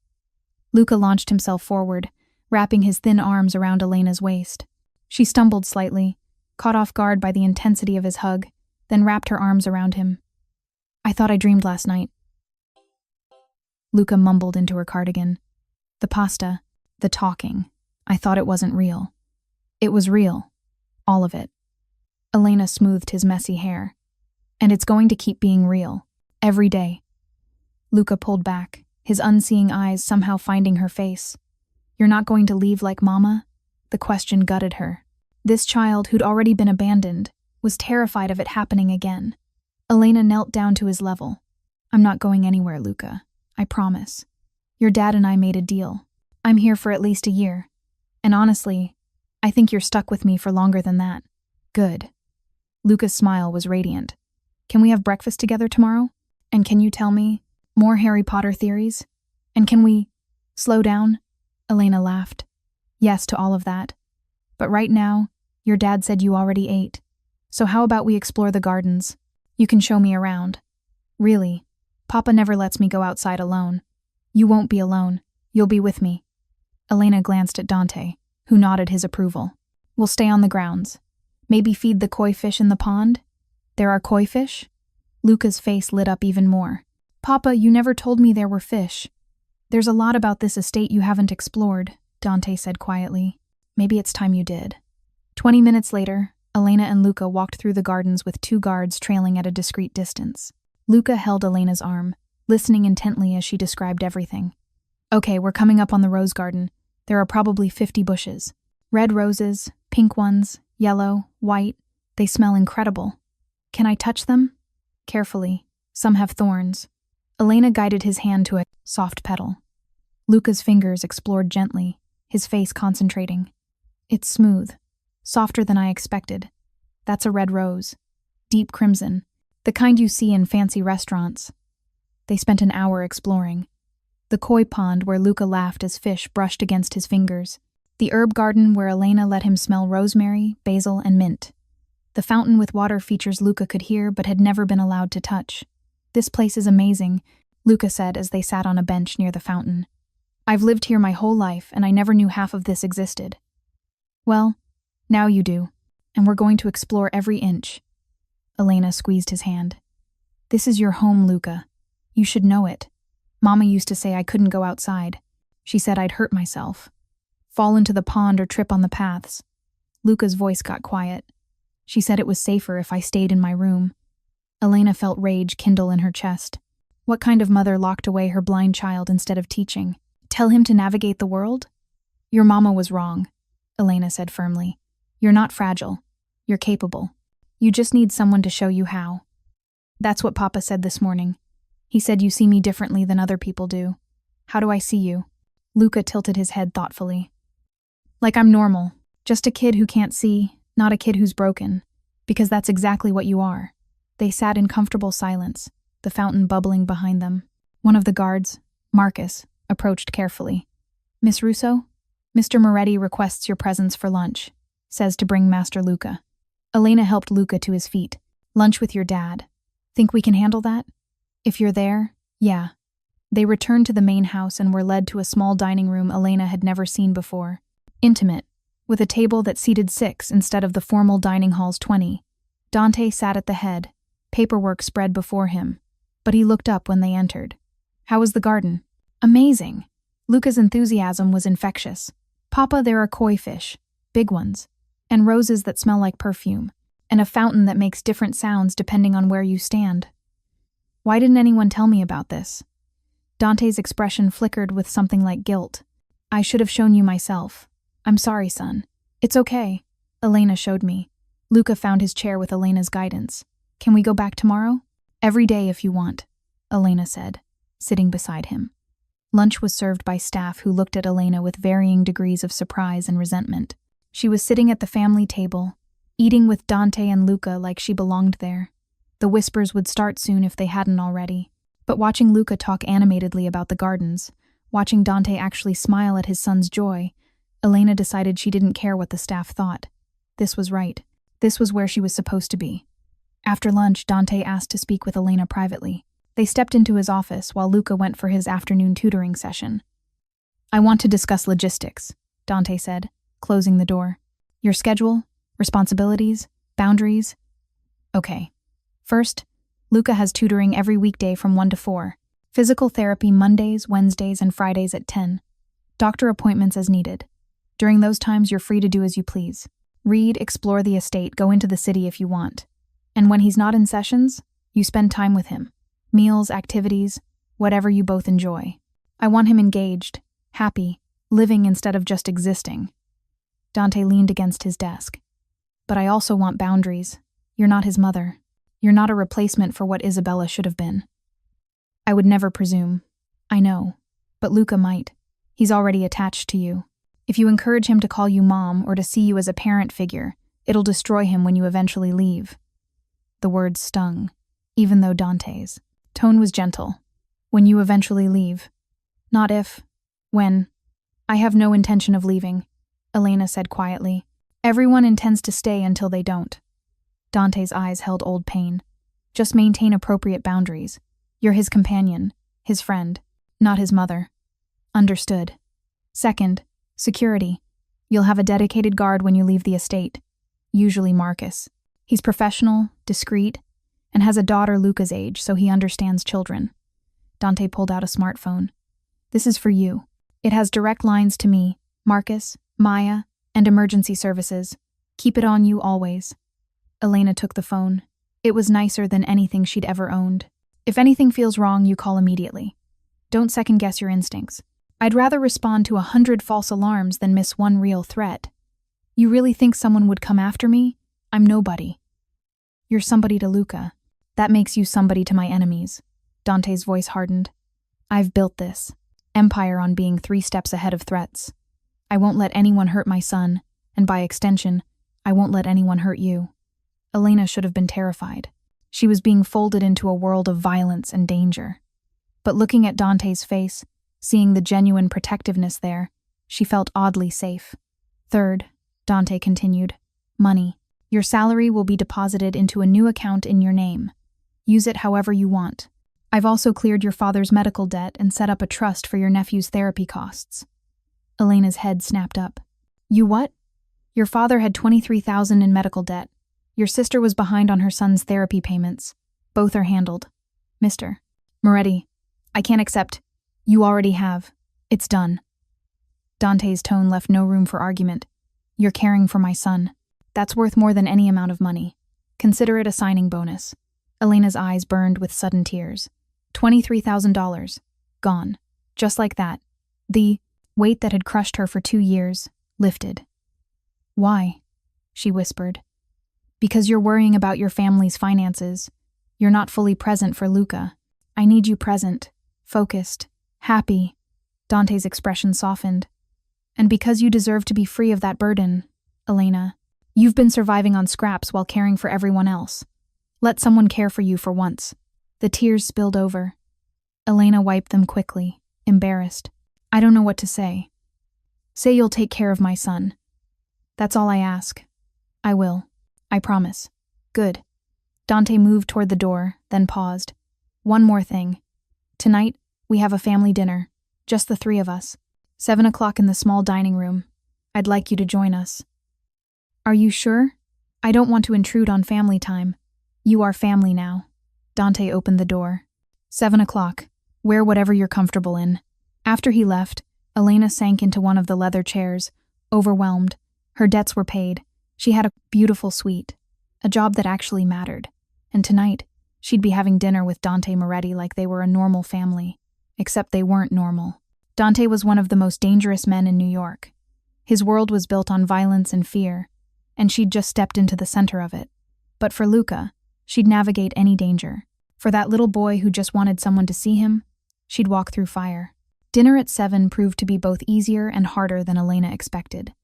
Luca launched himself forward, wrapping his thin arms around Elena's waist. She stumbled slightly, caught off guard by the intensity of his hug, then wrapped her arms around him. "I thought I dreamed last night." Luca mumbled into her cardigan. "The pasta, the talking. I thought it wasn't real." "It was real. All of it." Elena smoothed his messy hair. And it's going to keep being real. Every day. Luca pulled back, his unseeing eyes somehow finding her face. You're not going to leave like Mama? The question gutted her. This child, who'd already been abandoned, was terrified of it happening again. Elena knelt down to his level. I'm not going anywhere, Luca. I promise. Your dad and I made a deal. I'm here for at least a year. And honestly, I think you're stuck with me for longer than that. Good. Luca's smile was radiant. Can we have breakfast together tomorrow? And can you tell me more Harry Potter theories? And can we slow down? Elena laughed. Yes to all of that. But right now, your dad said you already ate. So how about we explore the gardens? You can show me around. Really, Papa never lets me go outside alone. You won't be alone. You'll be with me. Elena glanced at Dante, who nodded his approval. We'll stay on the grounds. Maybe feed the koi fish in the pond? There are koi fish? Luca's face lit up even more. Papa, you never told me there were fish. There's a lot about this estate you haven't explored, Dante said quietly. Maybe it's time you did. 20 minutes later, Elena and Luca walked through the gardens with 2 guards trailing at a discreet distance. Luca held Elena's arm, listening intently as she described everything. Okay, we're coming up on the rose garden. There are probably 50 bushes. Red roses, pink ones, yellow, white. They smell incredible. Can I touch them? Carefully. Some have thorns. Elena guided his hand to a soft petal. Luca's fingers explored gently, his face concentrating. It's smooth. Softer than I expected. That's a red rose. Deep crimson. The kind you see in fancy restaurants. They spent an hour exploring. The koi pond where Luca laughed as fish brushed against his fingers. The herb garden where Elena let him smell rosemary, basil, and mint. The fountain with water features Luca could hear but had never been allowed to touch. This place is amazing, Luca said as they sat on a bench near the fountain. I've lived here my whole life and I never knew half of this existed. Well, now you do, and we're going to explore every inch. Elena squeezed his hand. This is your home, Luca. You should know it. Mama used to say I couldn't go outside. She said I'd hurt myself. Fall into the pond or trip on the paths. Luca's voice got quiet. She said it was safer if I stayed in my room. Elena felt rage kindle in her chest. What kind of mother locked away her blind child instead of teaching? Tell him to navigate the world? Your mama was wrong, Elena said firmly. You're not fragile. You're capable. You just need someone to show you how. That's what Papa said this morning. He said you see me differently than other people do. How do I see you? Luca tilted his head thoughtfully. Like I'm normal. Just a kid who can't see, not a kid who's broken. Because that's exactly what you are. They sat in comfortable silence, the fountain bubbling behind them. One of the guards, Marcus, approached carefully. Miss Russo? Mr. Moretti requests your presence for lunch. Says to bring Master Luca. Elena helped Luca to his feet. Lunch with your dad. Think we can handle that? If you're there, yeah. They returned to the main house and were led to a small dining room Elena had never seen before. Intimate, with a table that seated 6 instead of the formal dining hall's 20. Dante sat at the head, paperwork spread before him, but he looked up when they entered. How was the garden? Amazing. Luca's enthusiasm was infectious. Papa, there are koi fish, big ones, and roses that smell like perfume, and a fountain that makes different sounds depending on where you stand. Why didn't anyone tell me about this? Dante's expression flickered with something like guilt. I should have shown you myself. I'm sorry, son. It's okay. Elena showed me. Luca found his chair with Elena's guidance. Can we go back tomorrow? Every day if you want, Elena said, sitting beside him. Lunch was served by staff who looked at Elena with varying degrees of surprise and resentment. She was sitting at the family table, eating with Dante and Luca like she belonged there. The whispers would start soon if they hadn't already. But watching Luca talk animatedly about the gardens, watching Dante actually smile at his son's joy, Elena decided she didn't care what the staff thought. This was right. This was where she was supposed to be. After lunch, Dante asked to speak with Elena privately. They stepped into his office while Luca went for his afternoon tutoring session. I want to discuss logistics, Dante said, closing the door. Your schedule, responsibilities, boundaries. Okay. First, Luca has tutoring every weekday from 1 to 4. Physical therapy Mondays, Wednesdays, and Fridays at 10. Doctor appointments as needed. During those times, you're free to do as you please. Read, explore the estate, go into the city if you want. And when he's not in sessions, you spend time with him. Meals, activities, whatever you both enjoy. I want him engaged, happy, living instead of just existing. Dante leaned against his desk. But I also want boundaries. You're not his mother. You're not a replacement for what Isabella should have been. I would never presume. I know. But Luca might. He's already attached to you. If you encourage him to call you mom or to see you as a parent figure, it'll destroy him when you eventually leave. The words stung, even though Dante's tone was gentle. When you eventually leave. Not if. When. I have no intention of leaving, Elena said quietly. Everyone intends to stay until they don't. Dante's eyes held old pain. Just maintain appropriate boundaries. You're his companion, his friend, not his mother. Understood. Second, security. You'll have a dedicated guard when you leave the estate. Usually Marcus. He's professional, discreet, and has a daughter Luca's age, so he understands children. Dante pulled out a smartphone. This is for you. It has direct lines to me, Marcus, Maya, and emergency services. Keep it on you always. Elena took the phone. It was nicer than anything she'd ever owned. If anything feels wrong, you call immediately. Don't second-guess your instincts. I'd rather respond to 100 false alarms than miss one real threat. You really think someone would come after me? I'm nobody. You're somebody to Luca. That makes you somebody to my enemies. Dante's voice hardened. I've built this empire on being 3 steps ahead of threats. I won't let anyone hurt my son, and by extension, I won't let anyone hurt you. Elena should have been terrified. She was being folded into a world of violence and danger. But looking at Dante's face, seeing the genuine protectiveness there, she felt oddly safe. Third, Dante continued, money. Your salary will be deposited into a new account in your name. Use it however you want. I've also cleared your father's medical debt and set up a trust for your nephew's therapy costs. Elena's head snapped up. You what? Your father had $23,000 in medical debt. Your sister was behind on her son's therapy payments. Both are handled. Mr. Moretti, I can't accept. You already have. It's done. Dante's tone left no room for argument. You're caring for my son. That's worth more than any amount of money. Consider it a signing bonus. Elena's eyes burned with sudden tears. $23,000. Gone. Just like that. The weight that had crushed her for 2 years lifted. Why? She whispered. Because you're worrying about your family's finances. You're not fully present for Luca. I need you present, focused, happy. Dante's expression softened. And because you deserve to be free of that burden, Elena, you've been surviving on scraps while caring for everyone else. Let someone care for you for once. The tears spilled over. Elena wiped them quickly, embarrassed. I don't know what to say. Say you'll take care of my son. That's all I ask. I will. I promise. Good. Dante moved toward the door, then paused. One more thing. Tonight, we have a family dinner. Just the 3 of us. 7 o'clock in the small dining room. I'd like you to join us. Are you sure? I don't want to intrude on family time. You are family now. Dante opened the door. 7 o'clock. Wear whatever you're comfortable in. After he left, Elena sank into one of the leather chairs, overwhelmed. Her debts were paid. She had a beautiful suite, a job that actually mattered. And tonight, she'd be having dinner with Dante Moretti like they were a normal family. Except they weren't normal. Dante was one of the most dangerous men in New York. His world was built on violence and fear, and she'd just stepped into the center of it. But for Luca, she'd navigate any danger. For that little boy who just wanted someone to see him, she'd walk through fire. Dinner at 7 proved to be both easier and harder than Elena expected.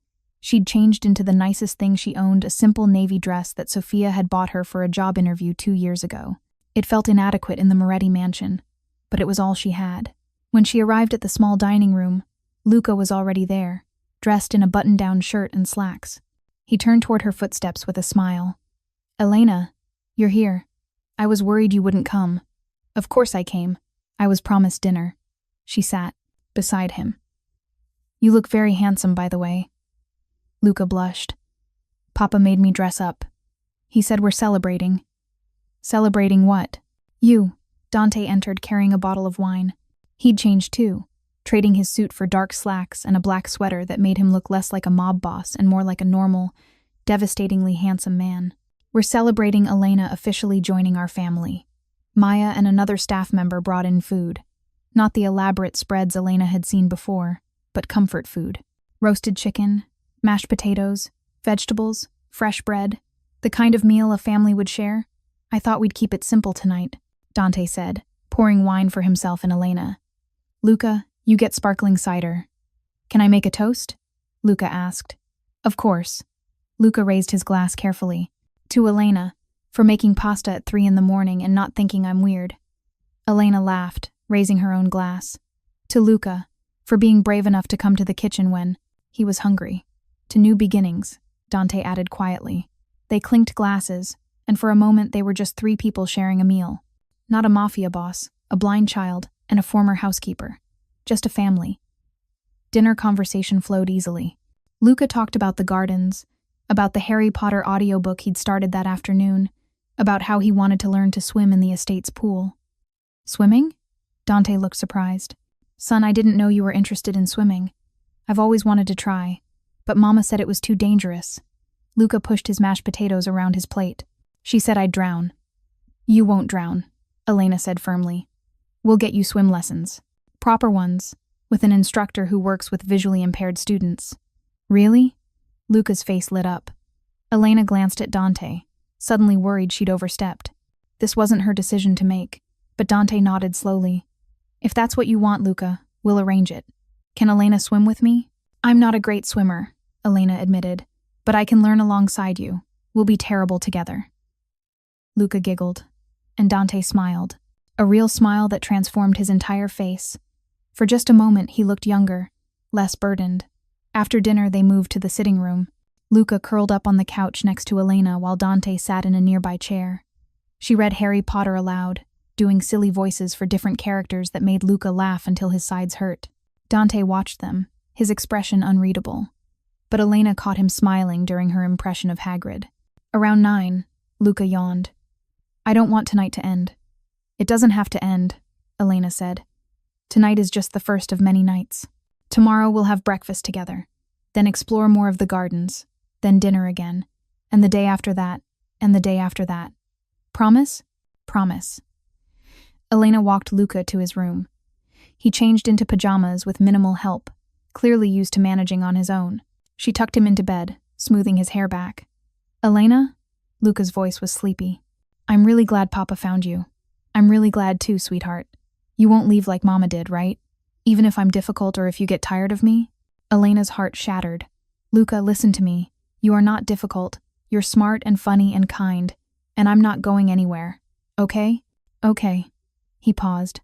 She'd changed into the nicest thing she owned, a simple navy dress that Sophia had bought her for a job interview 2 years ago. It felt inadequate in the Moretti mansion, but it was all she had. When she arrived at the small dining room, Luca was already there, dressed in a button-down shirt and slacks. He turned toward her footsteps with a smile. Elena, you're here. I was worried you wouldn't come. Of course I came. I was promised dinner. She sat beside him. You look very handsome, by the way. Luca blushed. Papa made me dress up. He said we're celebrating. Celebrating what? You. Dante entered carrying a bottle of wine. He'd changed too, trading his suit for dark slacks and a black sweater that made him look less like a mob boss and more like a normal, devastatingly handsome man. We're celebrating Elena officially joining our family. Maya and another staff member brought in food. Not the elaborate spreads Elena had seen before, but comfort food. Roasted chicken, mashed potatoes, vegetables, fresh bread. The kind of meal a family would share. I thought we'd keep it simple tonight, Dante said, pouring wine for himself and Elena. Luca, you get sparkling cider. Can I make a toast? Luca asked. Of course. Luca raised his glass carefully. To Elena, for making pasta at 3 a.m. and not thinking I'm weird. Elena laughed, raising her own glass. To Luca, for being brave enough to come to the kitchen when he was hungry. To new beginnings, Dante added quietly. They clinked glasses, and for a moment they were just 3 people sharing a meal. Not a mafia boss, a blind child, and a former housekeeper. Just a family. Dinner conversation flowed easily. Luca talked about the gardens, about the Harry Potter audiobook he'd started that afternoon, about how he wanted to learn to swim in the estate's pool. Swimming? Dante looked surprised. Son, I didn't know you were interested in swimming. I've always wanted to try, but Mama said it was too dangerous. Luca pushed his mashed potatoes around his plate. She said I'd drown. You won't drown, Elena said firmly. We'll get you swim lessons. Proper ones, with an instructor who works with visually impaired students. Really? Luca's face lit up. Elena glanced at Dante, suddenly worried she'd overstepped. This wasn't her decision to make, but Dante nodded slowly. If that's what you want, Luca, we'll arrange it. Can Elena swim with me? I'm not a great swimmer, Elena admitted, but I can learn alongside you. We'll be terrible together. Luca giggled, and Dante smiled, a real smile that transformed his entire face. For just a moment, he looked younger, less burdened. After dinner, they moved to the sitting room. Luca curled up on the couch next to Elena while Dante sat in a nearby chair. She read Harry Potter aloud, doing silly voices for different characters that made Luca laugh until his sides hurt. Dante watched them, his expression unreadable. But Elena caught him smiling during her impression of Hagrid. Around 9, Luca yawned. I don't want tonight to end. It doesn't have to end, Elena said. Tonight is just the first of many nights. Tomorrow we'll have breakfast together, then explore more of the gardens, then dinner again, and the day after that, and the day after that. Promise? Promise. Elena walked Luca to his room. He changed into pajamas with minimal help, clearly used to managing on his own. She tucked him into bed, smoothing his hair back. Elena? Luca's voice was sleepy. I'm really glad Papa found you. I'm really glad too, sweetheart. You won't leave like Mama did, right? Even if I'm difficult or if you get tired of me? Elena's heart shattered. Luca, listen to me. You are not difficult. You're smart and funny and kind. And I'm not going anywhere. Okay? Okay. He paused.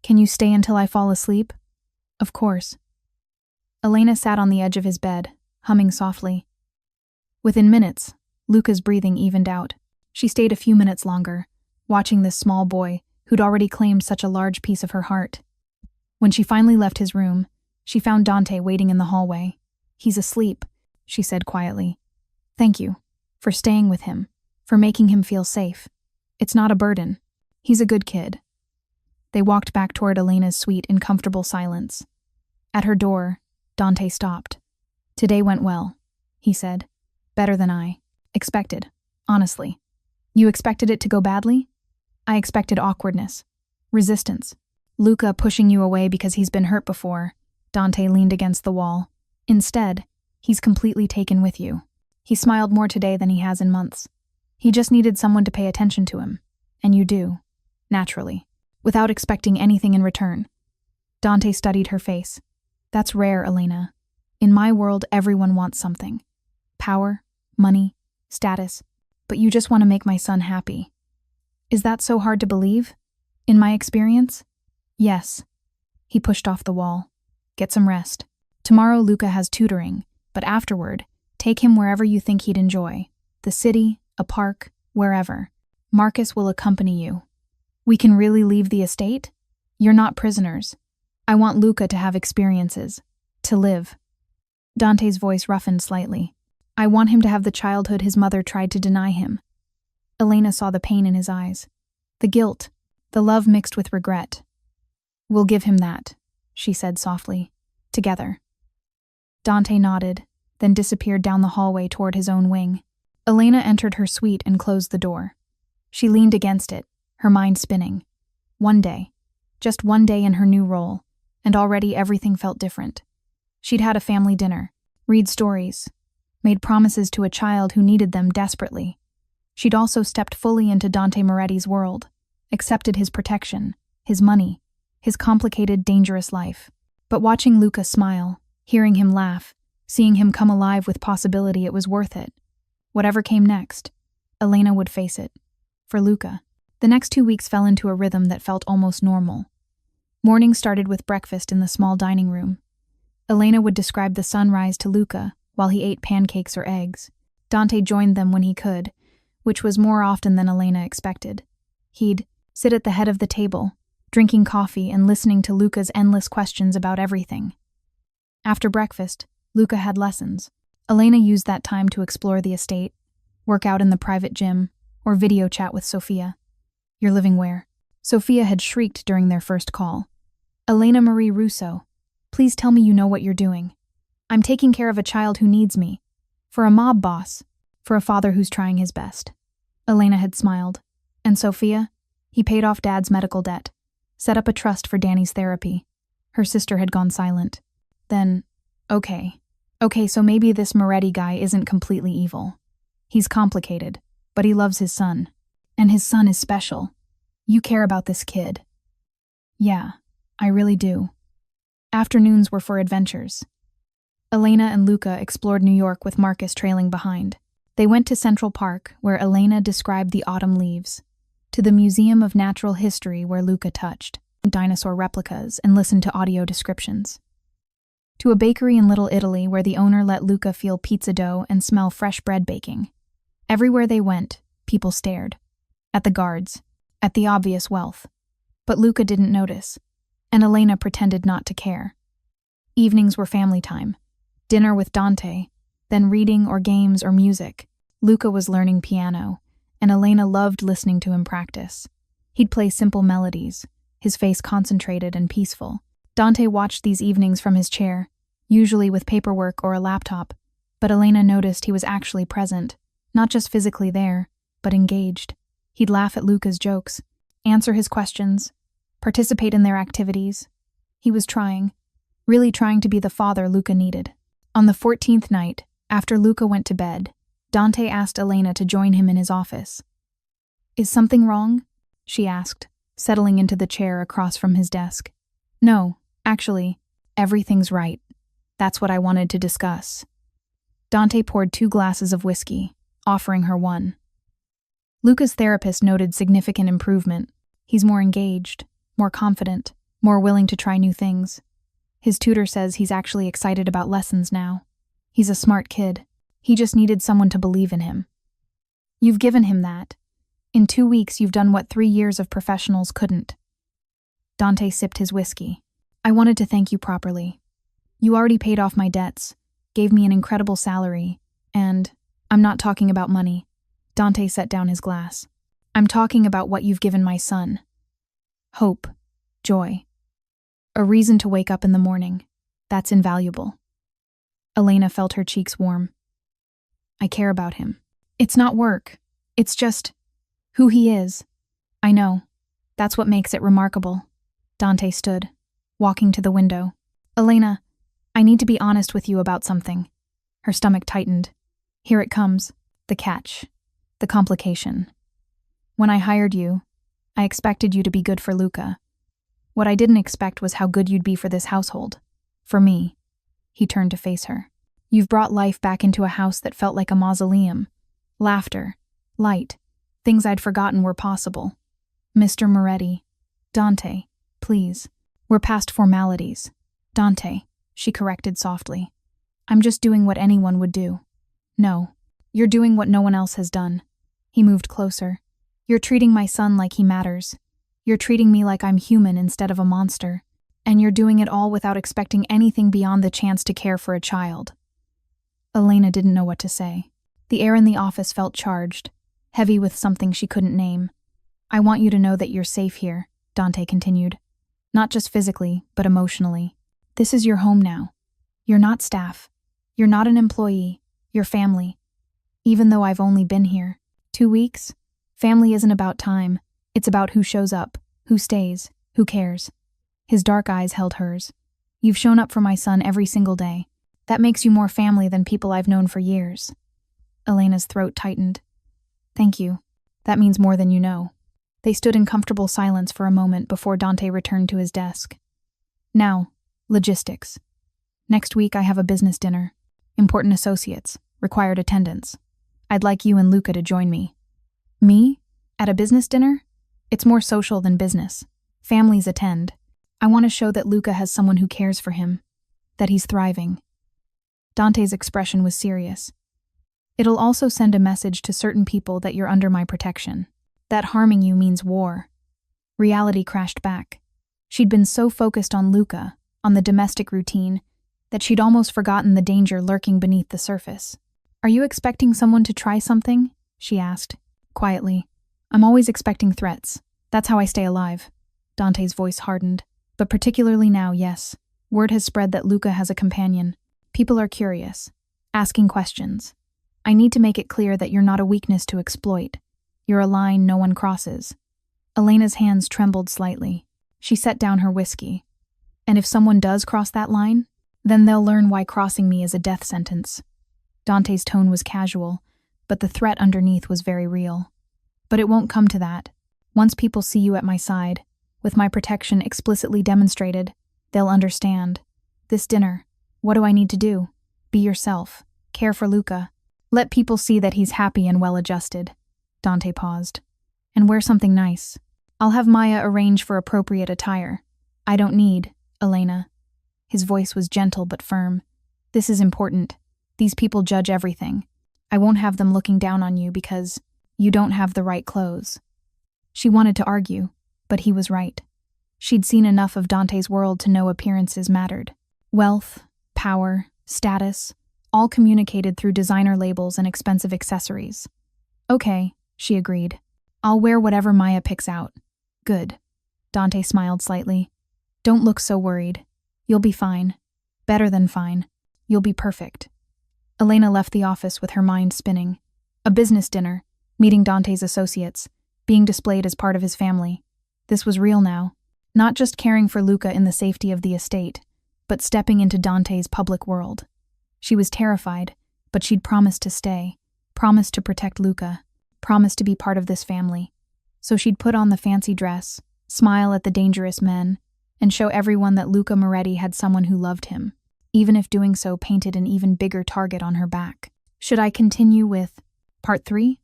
Can you stay until I fall asleep? Of course. Elena sat on the edge of his bed, humming softly. Within minutes, Luca's breathing evened out. She stayed a few minutes longer, watching this small boy who'd already claimed such a large piece of her heart. When she finally left his room, she found Dante waiting in the hallway. He's asleep, she said quietly. Thank you for staying with him, for making him feel safe. It's not a burden. He's a good kid. They walked back toward Elena's suite in comfortable silence. At her door, Dante stopped. Today went well, he said. Better than I expected, honestly. You expected it to go badly? I expected awkwardness, resistance. Luca pushing you away because he's been hurt before. Dante leaned against the wall. Instead, he's completely taken with you. He smiled more today than he has in months. He just needed someone to pay attention to him. And you do, naturally, without expecting anything in return. Dante studied her face. That's rare, Elena. In my world, everyone wants something. Power, money, status. But you just want to make my son happy. Is that so hard to believe? In my experience? Yes. He pushed off the wall. Get some rest. Tomorrow Luca has tutoring, but afterward, take him wherever you think he'd enjoy. The city, a park, wherever. Marcus will accompany you. We can really leave the estate? You're not prisoners. I want Luca to have experiences. To live. Dante's voice roughened slightly. I want him to have the childhood his mother tried to deny him. Elena saw the pain in his eyes. The guilt. The love mixed with regret. We'll give him that, she said softly. Together. Dante nodded, then disappeared down the hallway toward his own wing. Elena entered her suite and closed the door. She leaned against it, her mind spinning. One day. Just one day in her new role, and already everything felt different. She'd had a family dinner, read stories, made promises to a child who needed them desperately. She'd also stepped fully into Dante Moretti's world, accepted his protection, his money, his complicated, dangerous life. But watching Luca smile, hearing him laugh, seeing him come alive with possibility, it was worth it. Whatever came next, Elena would face it. For Luca, the next 2 weeks fell into a rhythm that felt almost normal. Morning started with breakfast in the small dining room. Elena would describe the sunrise to Luca while he ate pancakes or eggs. Dante joined them when he could, which was more often than Elena expected. He'd sit at the head of the table, drinking coffee and listening to Luca's endless questions about everything. After breakfast, Luca had lessons. Elena used that time to explore the estate, work out in the private gym, or video chat with Sofia. "You're living where?" Sofia had shrieked during their first call. "Elena Marie Russo, please tell me you know what you're doing. I'm taking care of a child who needs me. For a mob boss. For a father who's trying his best." Elena had smiled. And Sofia? He paid off Dad's medical debt, set up a trust for Danny's therapy. Her sister had gone silent. Then, okay, so maybe this Moretti guy isn't completely evil. He's complicated, but he loves his son. And his son is special. You care about this kid. Yeah, I really do. Afternoons were for adventures. Elena and Luca explored New York with Marcus trailing behind. They went to Central Park, where Elena described the autumn leaves, to the Museum of Natural History, where Luca touched dinosaur replicas and listened to audio descriptions, to a bakery in Little Italy where the owner let Luca feel pizza dough and smell fresh bread baking. Everywhere they went, people stared. At the guards, at the obvious wealth. But Luca didn't notice, and Elena pretended not to care. Evenings were family time. Dinner with Dante, then reading or games or music. Luca was learning piano, and Elena loved listening to him practice. He'd play simple melodies, his face concentrated and peaceful. Dante watched these evenings from his chair, usually with paperwork or a laptop, but Elena noticed he was actually present, not just physically there, but engaged. He'd laugh at Luca's jokes, answer his questions, participate in their activities. He was trying, really trying to be the father Luca needed. On the 14th night, after Luca went to bed, Dante asked Elena to join him in his office. "Is something wrong?" she asked, settling into the chair across from his desk. "No, actually, everything's right. That's what I wanted to discuss." Dante poured 2 glasses of whiskey, offering her one. Luca's therapist noted significant improvement. He's more engaged, more confident, more willing to try new things. His tutor says he's actually excited about lessons now. He's a smart kid. He just needed someone to believe in him. You've given him that. In 2 weeks, you've done what 3 years of professionals couldn't. Dante sipped his whiskey. "I wanted to thank you properly. You already paid off my debts, gave me an incredible salary, and I'm not talking about money." Dante set down his glass. "I'm talking about what you've given my son. Hope, joy. A reason to wake up in the morning. That's invaluable." Elena felt her cheeks warm. "I care about him. It's not work. It's just who he is." "I know. That's what makes it remarkable." Dante stood, walking to the window. "Elena, I need to be honest with you about something." Her stomach tightened. "Here it comes. The catch. The complication. When I hired you, I expected you to be good for Luca. What I didn't expect was how good you'd be for this household. For me." He turned to face her. "You've brought life back into a house that felt like a mausoleum. Laughter, light, things I'd forgotten were possible. Mr. Moretti, Dante, please. We're past formalities." "Dante," she corrected softly. "I'm just doing what anyone would do." "No, you're doing what no one else has done." He moved closer. "You're treating my son like he matters. You're treating me like I'm human instead of a monster. And you're doing it all without expecting anything beyond the chance to care for a child." Elena didn't know what to say. The air in the office felt charged, heavy with something she couldn't name. "I want you to know that you're safe here," Dante continued. "Not just physically, but emotionally. This is your home now. You're not staff. You're not an employee. You're family. Even though I've only been here 2 weeks, family isn't about time. It's about who shows up, who stays, who cares. His dark eyes held hers. You've shown up for my son every single day. That makes you more family than people I've known for years. Elena's throat tightened. Thank you. That means more than you know. They stood in comfortable silence for a moment before Dante returned to his desk. Now, logistics. Next week I have a business dinner. Important associates. Required attendance. I'd like you and Luca to join me. Me? At a business dinner? It's more social than business. Families attend. I want to show that Luca has someone who cares for him. That he's thriving. Dante's expression was serious. It'll also send a message to certain people that you're under my protection. That harming you means war. Reality crashed back. She'd been so focused on Luca, on the domestic routine, that she'd almost forgotten the danger lurking beneath the surface. Are you expecting someone to try something? She asked, quietly. I'm always expecting threats. That's how I stay alive. Dante's voice hardened. But particularly now, yes. Word has spread that Luca has a companion. People are curious, asking questions. I need to make it clear that you're not a weakness to exploit. You're a line no one crosses. Elena's hands trembled slightly. She set down her whiskey. And if someone does cross that line, then they'll learn why crossing me is a death sentence. Dante's tone was casual, but the threat underneath was very real. But it won't come to that. Once people see you at my side, with my protection explicitly demonstrated, they'll understand. This dinner, what do I need to do? Be yourself. Care for Luca. Let people see that he's happy and well-adjusted. Dante paused. And wear something nice. I'll have Maya arrange for appropriate attire. I don't need, Elena. His voice was gentle but firm. This is important. These people judge everything. I won't have them looking down on you because you don't have the right clothes. She wanted to argue, but he was right. She'd seen enough of Dante's world to know appearances mattered. Wealth, power, status, all communicated through designer labels and expensive accessories. Okay, she agreed. I'll wear whatever Maya picks out. Good. Dante smiled slightly. Don't look so worried. You'll be fine. Better than fine. You'll be perfect. Elena left the office with her mind spinning. A business dinner, meeting Dante's associates, being displayed as part of his family. This was real now. Not just caring for Luca in the safety of the estate, but stepping into Dante's public world. She was terrified, but she'd promised to stay, promised to protect Luca, promised to be part of this family. So she'd put on the fancy dress, smile at the dangerous men, and show everyone that Luca Moretti had someone who loved him, even if doing so painted an even bigger target on her back. Should I continue with Part 3?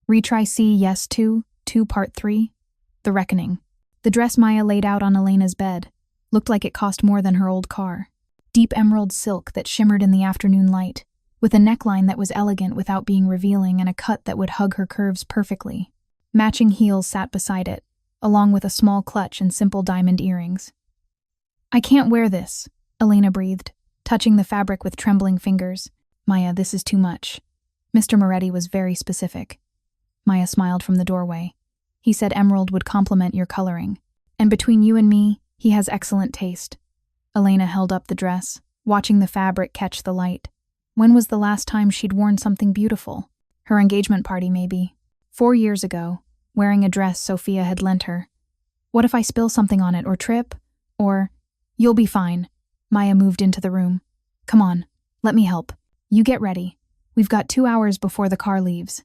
Retry C, yes 2, Part 3? The Reckoning. The dress Maya laid out on Elena's bed looked like it cost more than her old car. Deep emerald silk that shimmered in the afternoon light, with a neckline that was elegant without being revealing and a cut that would hug her curves perfectly. Matching heels sat beside it, along with a small clutch and simple diamond earrings. I can't wear this, Elena breathed, touching the fabric with trembling fingers. Maya, this is too much. Mr. Moretti was very specific. Maya smiled from the doorway. He said emerald would complement your coloring. And between you and me, he has excellent taste. Elena held up the dress, watching the fabric catch the light. When was the last time she'd worn something beautiful? Her engagement party, maybe. 4 years ago, wearing a dress Sophia had lent her. What if I spill something on it or trip? Or, you'll be fine. Maya moved into the room. Come on, let me help. You get ready. We've got 2 hours before the car leaves.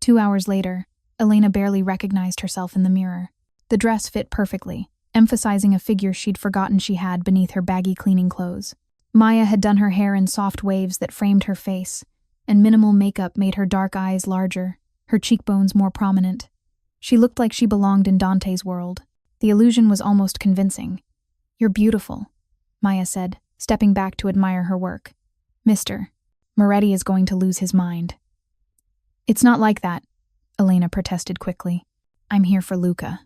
2 hours later, Elena barely recognized herself in the mirror. The dress fit perfectly, emphasizing a figure she'd forgotten she had beneath her baggy cleaning clothes. Maya had done her hair in soft waves that framed her face, and minimal makeup made her dark eyes larger, her cheekbones more prominent. She looked like she belonged in Dante's world. The illusion was almost convincing. You're beautiful, Maya said, stepping back to admire her work. Mr. Moretti is going to lose his mind. It's not like that, Elena protested quickly. I'm here for Luca.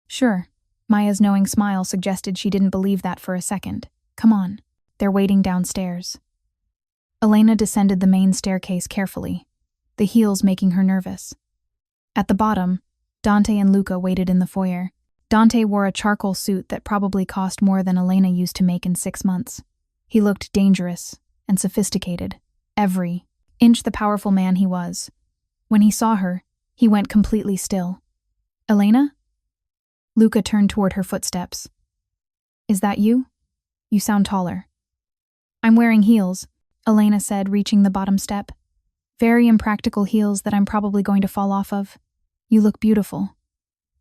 Sure. Maya's knowing smile suggested she didn't believe that for a second. Come on. They're waiting downstairs. Elena descended the main staircase carefully, the heels making her nervous. At the bottom, Dante and Luca waited in the foyer. Dante wore a charcoal suit that probably cost more than Elena used to make in 6 months. He looked dangerous, and sophisticated. Every inch the powerful man he was. When he saw her, he went completely still. Elena? Luca turned toward her footsteps. Is that you? You sound taller. I'm wearing heels, Elena said, reaching the bottom step. Very impractical heels that I'm probably going to fall off of. You look beautiful.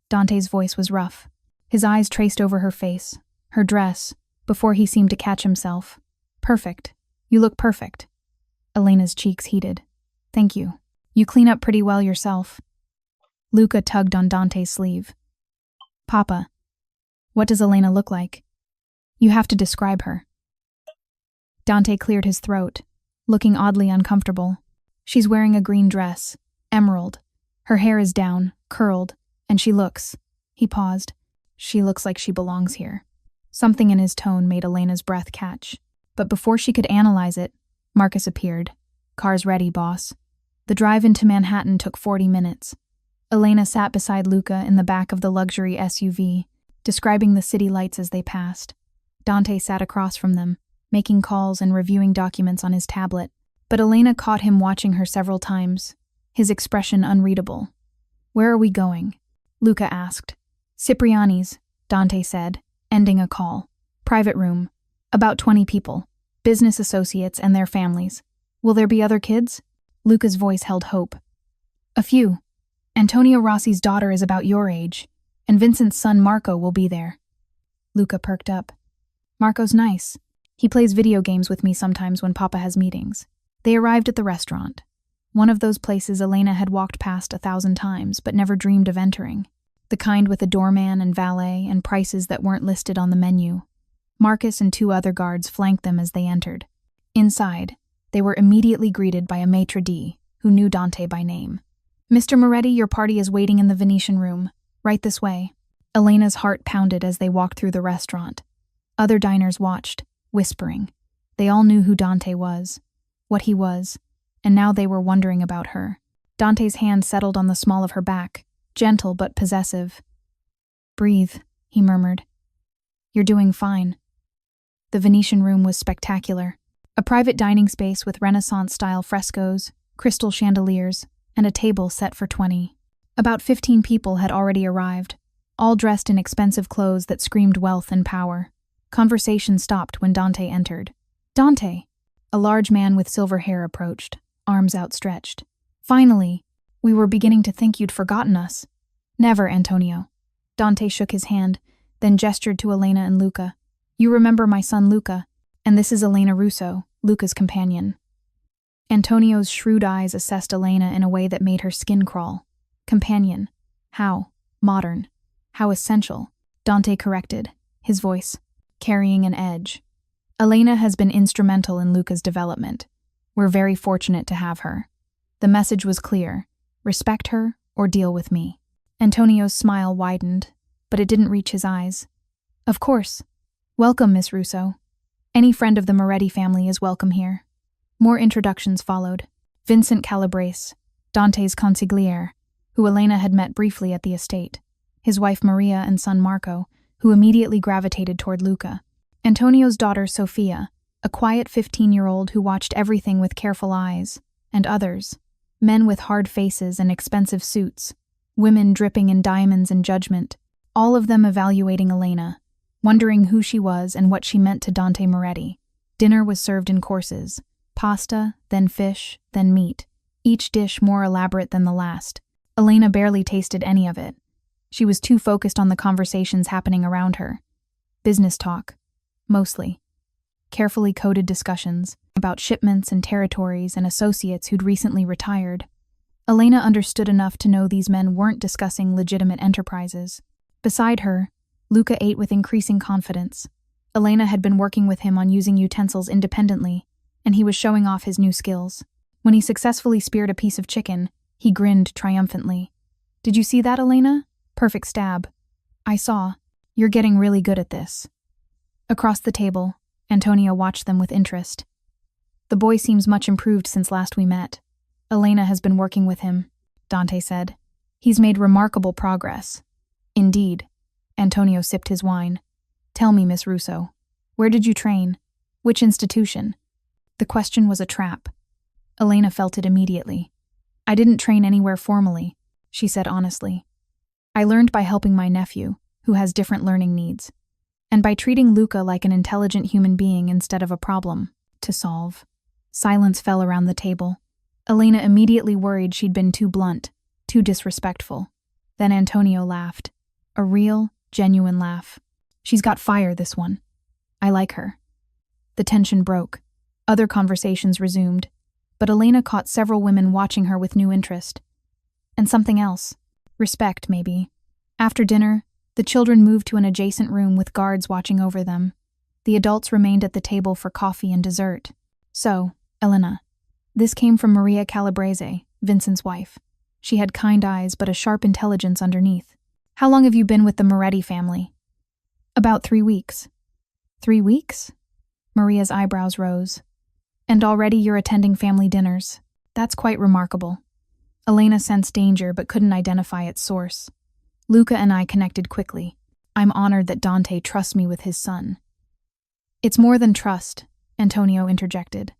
Dante's voice was rough. His eyes traced over her face, her dress, before he seemed to catch himself. Perfect. You look perfect. Elena's cheeks heated. Thank you. You clean up pretty well yourself. Luca tugged on Dante's sleeve. Papa, what does Elena look like? You have to describe her. Dante cleared his throat, looking oddly uncomfortable. She's wearing a green dress, emerald. Her hair is down, curled, and she looks. He paused. She looks like she belongs here. Something in his tone made Elena's breath catch. But before she could analyze it, Marcus appeared. Car's ready, boss. The drive into Manhattan took 40 minutes. Elena sat beside Luca in the back of the luxury SUV, describing the city lights as they passed. Dante sat across from them, making calls and reviewing documents on his tablet. But Elena caught him watching her several times, his expression unreadable. Where are we going? Luca asked. Cipriani's, Dante said, ending a call. Private room. About 20 people. Business associates and their families. Will there be other kids? Luca's voice held hope. A few. Antonio Rossi's daughter is about your age, and Vincent's son Marco will be there. Luca perked up. Marco's nice. He plays video games with me sometimes when Papa has meetings. They arrived at the restaurant. One of those places Elena had walked past 1,000 times but never dreamed of entering. The kind with a doorman and valet and prices that weren't listed on the menu. Marcus and 2 other guards flanked them as they entered. Inside, they were immediately greeted by a maitre d', who knew Dante by name. Mr. Moretti, your party is waiting in the Venetian room. Right this way. Elena's heart pounded as they walked through the restaurant. Other diners watched, whispering. They all knew who Dante was, what he was, and now they were wondering about her. Dante's hand settled on the small of her back, gentle but possessive. Breathe, he murmured. You're doing fine. The Venetian room was spectacular. A private dining space with Renaissance-style frescoes, crystal chandeliers, and a table set for 20. About 15 people had already arrived, all dressed in expensive clothes that screamed wealth and power. Conversation stopped when Dante entered. Dante! A large man with silver hair approached, arms outstretched. Finally, we were beginning to think you'd forgotten us. Never, Antonio. Dante shook his hand, then gestured to Elena and Luca. You remember my son Luca, and this is Elena Russo, Luca's companion. Antonio's shrewd eyes assessed Elena in a way that made her skin crawl. Companion. How? Modern. How essential. Dante corrected, his voice carrying an edge. Elena has been instrumental in Luca's development. We're very fortunate to have her. The message was clear. Respect her or deal with me. Antonio's smile widened, but it didn't reach his eyes. Of course. Welcome, Miss Russo. Any friend of the Moretti family is welcome here. More introductions followed. Vincent Calabrese, Dante's consigliere, who Elena had met briefly at the estate. His wife Maria and son Marco, who immediately gravitated toward Luca. Antonio's daughter Sofia, a quiet 15-year-old who watched everything with careful eyes. And others. Men with hard faces and expensive suits. Women dripping in diamonds and judgment. All of them evaluating Elena, wondering who she was and what she meant to Dante Moretti. Dinner was served in courses. Pasta, then fish, then meat. Each dish more elaborate than the last. Elena barely tasted any of it. She was too focused on the conversations happening around her. Business talk. Mostly. Carefully coded discussions about shipments and territories and associates who'd recently retired. Elena understood enough to know these men weren't discussing legitimate enterprises. Beside her, Luca ate with increasing confidence. Elena had been working with him on using utensils independently, and he was showing off his new skills. When he successfully speared a piece of chicken, he grinned triumphantly. Did you see that, Elena? Perfect stab. I saw. You're getting really good at this. Across the table, Antonio watched them with interest. The boy seems much improved since last we met. Elena has been working with him, Dante said. He's made remarkable progress. Indeed. Antonio sipped his wine. Tell me, Miss Russo, where did you train? Which institution? The question was a trap. Elena felt it immediately. I didn't train anywhere formally, she said honestly. I learned by helping my nephew, who has different learning needs, and by treating Luca like an intelligent human being instead of a problem to solve. Silence fell around the table. Elena immediately worried she'd been too blunt, too disrespectful. Then Antonio laughed. A real, genuine laugh. She's got fire, this one. I like her. The tension broke. Other conversations resumed, but Elena caught several women watching her with new interest. And something else. Respect, maybe. After dinner, the children moved to an adjacent room with guards watching over them. The adults remained at the table for coffee and dessert. So, Elena. This came from Maria Calabrese, Vincent's wife. She had kind eyes but a sharp intelligence underneath. How long have you been with the Moretti family? About 3 weeks. 3 weeks? Maria's eyebrows rose. And already you're attending family dinners. That's quite remarkable. Elena sensed danger but couldn't identify its source. Luca and I connected quickly. I'm honored that Dante trusts me with his son. It's more than trust, Antonio interjected.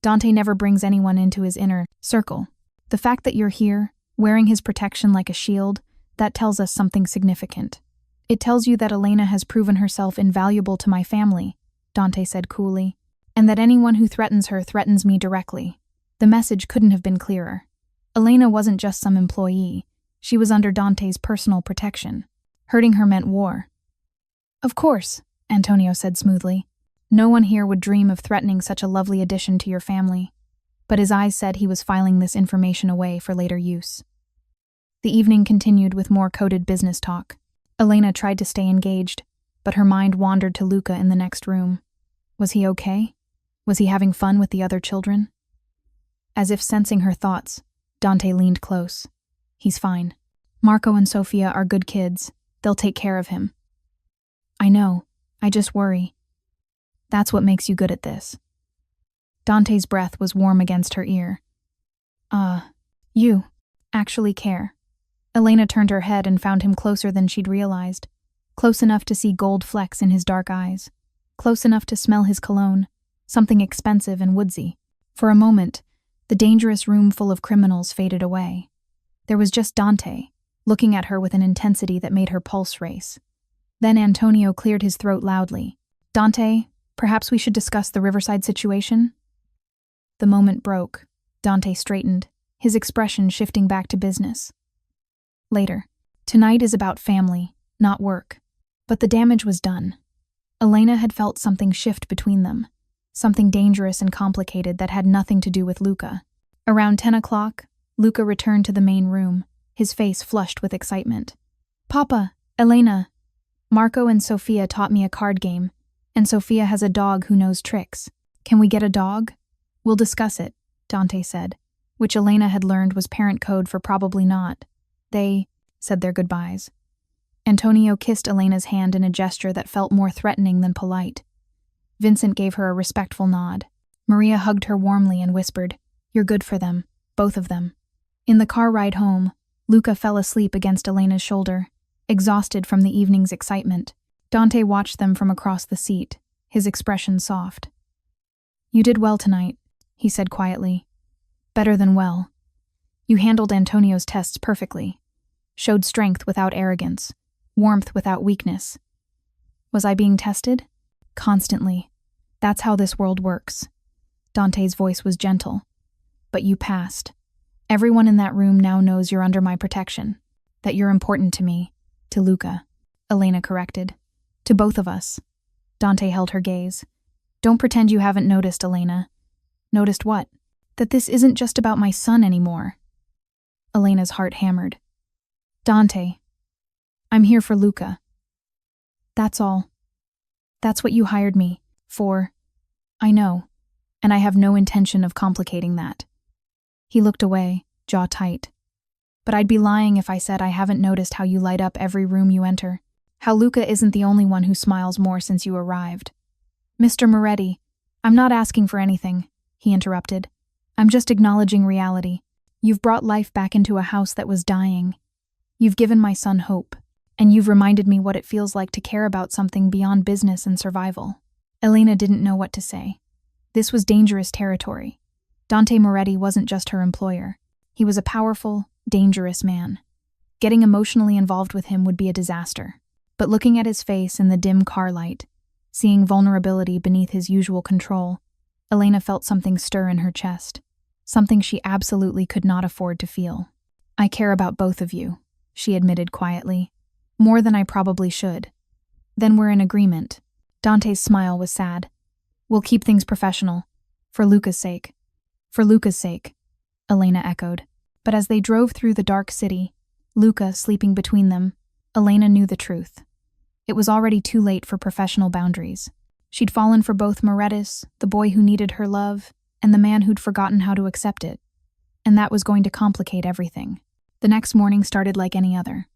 Dante never brings anyone into his inner circle. The fact that you're here, wearing his protection like a shield, that tells us something significant. It tells you that Elena has proven herself invaluable to my family, Dante said coolly, and that anyone who threatens her threatens me directly. The message couldn't have been clearer. Elena wasn't just some employee. She was under Dante's personal protection. Hurting her meant war. Of course, Antonio said smoothly. No one here would dream of threatening such a lovely addition to your family. But his eyes said he was filing this information away for later use. The evening continued with more coded business talk. Elena tried to stay engaged, but her mind wandered to Luca in the next room. Was he okay? Was he having fun with the other children? As if sensing her thoughts, Dante leaned close. He's fine. Marco and Sofia are good kids. They'll take care of him. I know. I just worry. That's what makes you good at this. Dante's breath was warm against her ear. You actually care. Elena turned her head and found him closer than she'd realized. Close enough to see gold flecks in his dark eyes. Close enough to smell his cologne, something expensive and woodsy. For a moment, the dangerous room full of criminals faded away. There was just Dante, looking at her with an intensity that made her pulse race. Then Antonio cleared his throat loudly. Dante, perhaps we should discuss the Riverside situation? The moment broke. Dante straightened, his expression shifting back to business. Later. Tonight is about family, not work. But the damage was done. Elena had felt something shift between them. Something dangerous and complicated that had nothing to do with Luca. Around 10 o'clock, Luca returned to the main room, his face flushed with excitement. Papa, Elena, Marco and Sofia taught me a card game, and Sofia has a dog who knows tricks. Can we get a dog? We'll discuss it, Dante said, which Elena had learned was parent code for probably not. They said their goodbyes. Antonio kissed Elena's hand in a gesture that felt more threatening than polite. Vincent gave her a respectful nod. Maria hugged her warmly and whispered, You're good for them, both of them. In the car ride home, Luca fell asleep against Elena's shoulder, exhausted from the evening's excitement. Dante watched them from across the seat, his expression soft. You did well tonight, he said quietly. Better than well. You handled Antonio's tests perfectly. Showed strength without arrogance, warmth without weakness. Was I being tested? Constantly. That's how this world works. Dante's voice was gentle. But you passed. Everyone in that room now knows you're under my protection, that you're important to me, to Luca, Elena corrected. To both of us. Dante held her gaze. Don't pretend you haven't noticed, Elena. Noticed what? That this isn't just about my son anymore. Elena's heart hammered. Dante, I'm here for Luca. That's all. That's what you hired me for. I know, and I have no intention of complicating that. He looked away, jaw tight. But I'd be lying if I said I haven't noticed how you light up every room you enter, how Luca isn't the only one who smiles more since you arrived. Mr. Moretti, I'm not asking for anything, he interrupted. I'm just acknowledging reality. You've brought life back into a house that was dying. You've given my son hope, and you've reminded me what it feels like to care about something beyond business and survival. Elena didn't know what to say. This was dangerous territory. Dante Moretti wasn't just her employer. He was a powerful, dangerous man. Getting emotionally involved with him would be a disaster. But looking at his face in the dim car light, seeing vulnerability beneath his usual control, Elena felt something stir in her chest, something she absolutely could not afford to feel. "I care about both of you," she admitted quietly. "More than I probably should." "Then we're in agreement." Dante's smile was sad. "We'll keep things professional. For Luca's sake." "For Luca's sake," Elena echoed. But as they drove through the dark city, Luca sleeping between them, Elena knew the truth. It was already too late for professional boundaries. She'd fallen for both Morettis, the boy who needed her love, and the man who'd forgotten how to accept it. And that was going to complicate everything. The next morning started like any other.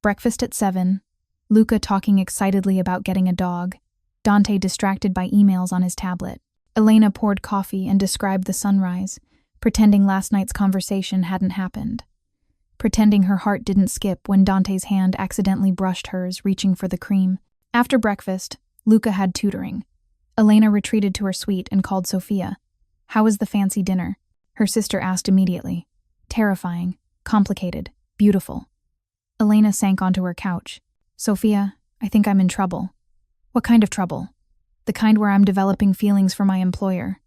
Breakfast at 7, Luca talking excitedly about getting a dog, Dante distracted by emails on his tablet. Elena poured coffee and described the sunrise, pretending last night's conversation hadn't happened. Pretending her heart didn't skip when Dante's hand accidentally brushed hers, reaching for the cream. After breakfast, Luca had tutoring. Elena retreated to her suite and called Sophia. "How was the fancy dinner?" Her sister asked immediately. "Terrifying, complicated, beautiful." Elena sank onto her couch. "Sophia, I think I'm in trouble." "What kind of trouble?" "The kind where I'm developing feelings for my employer."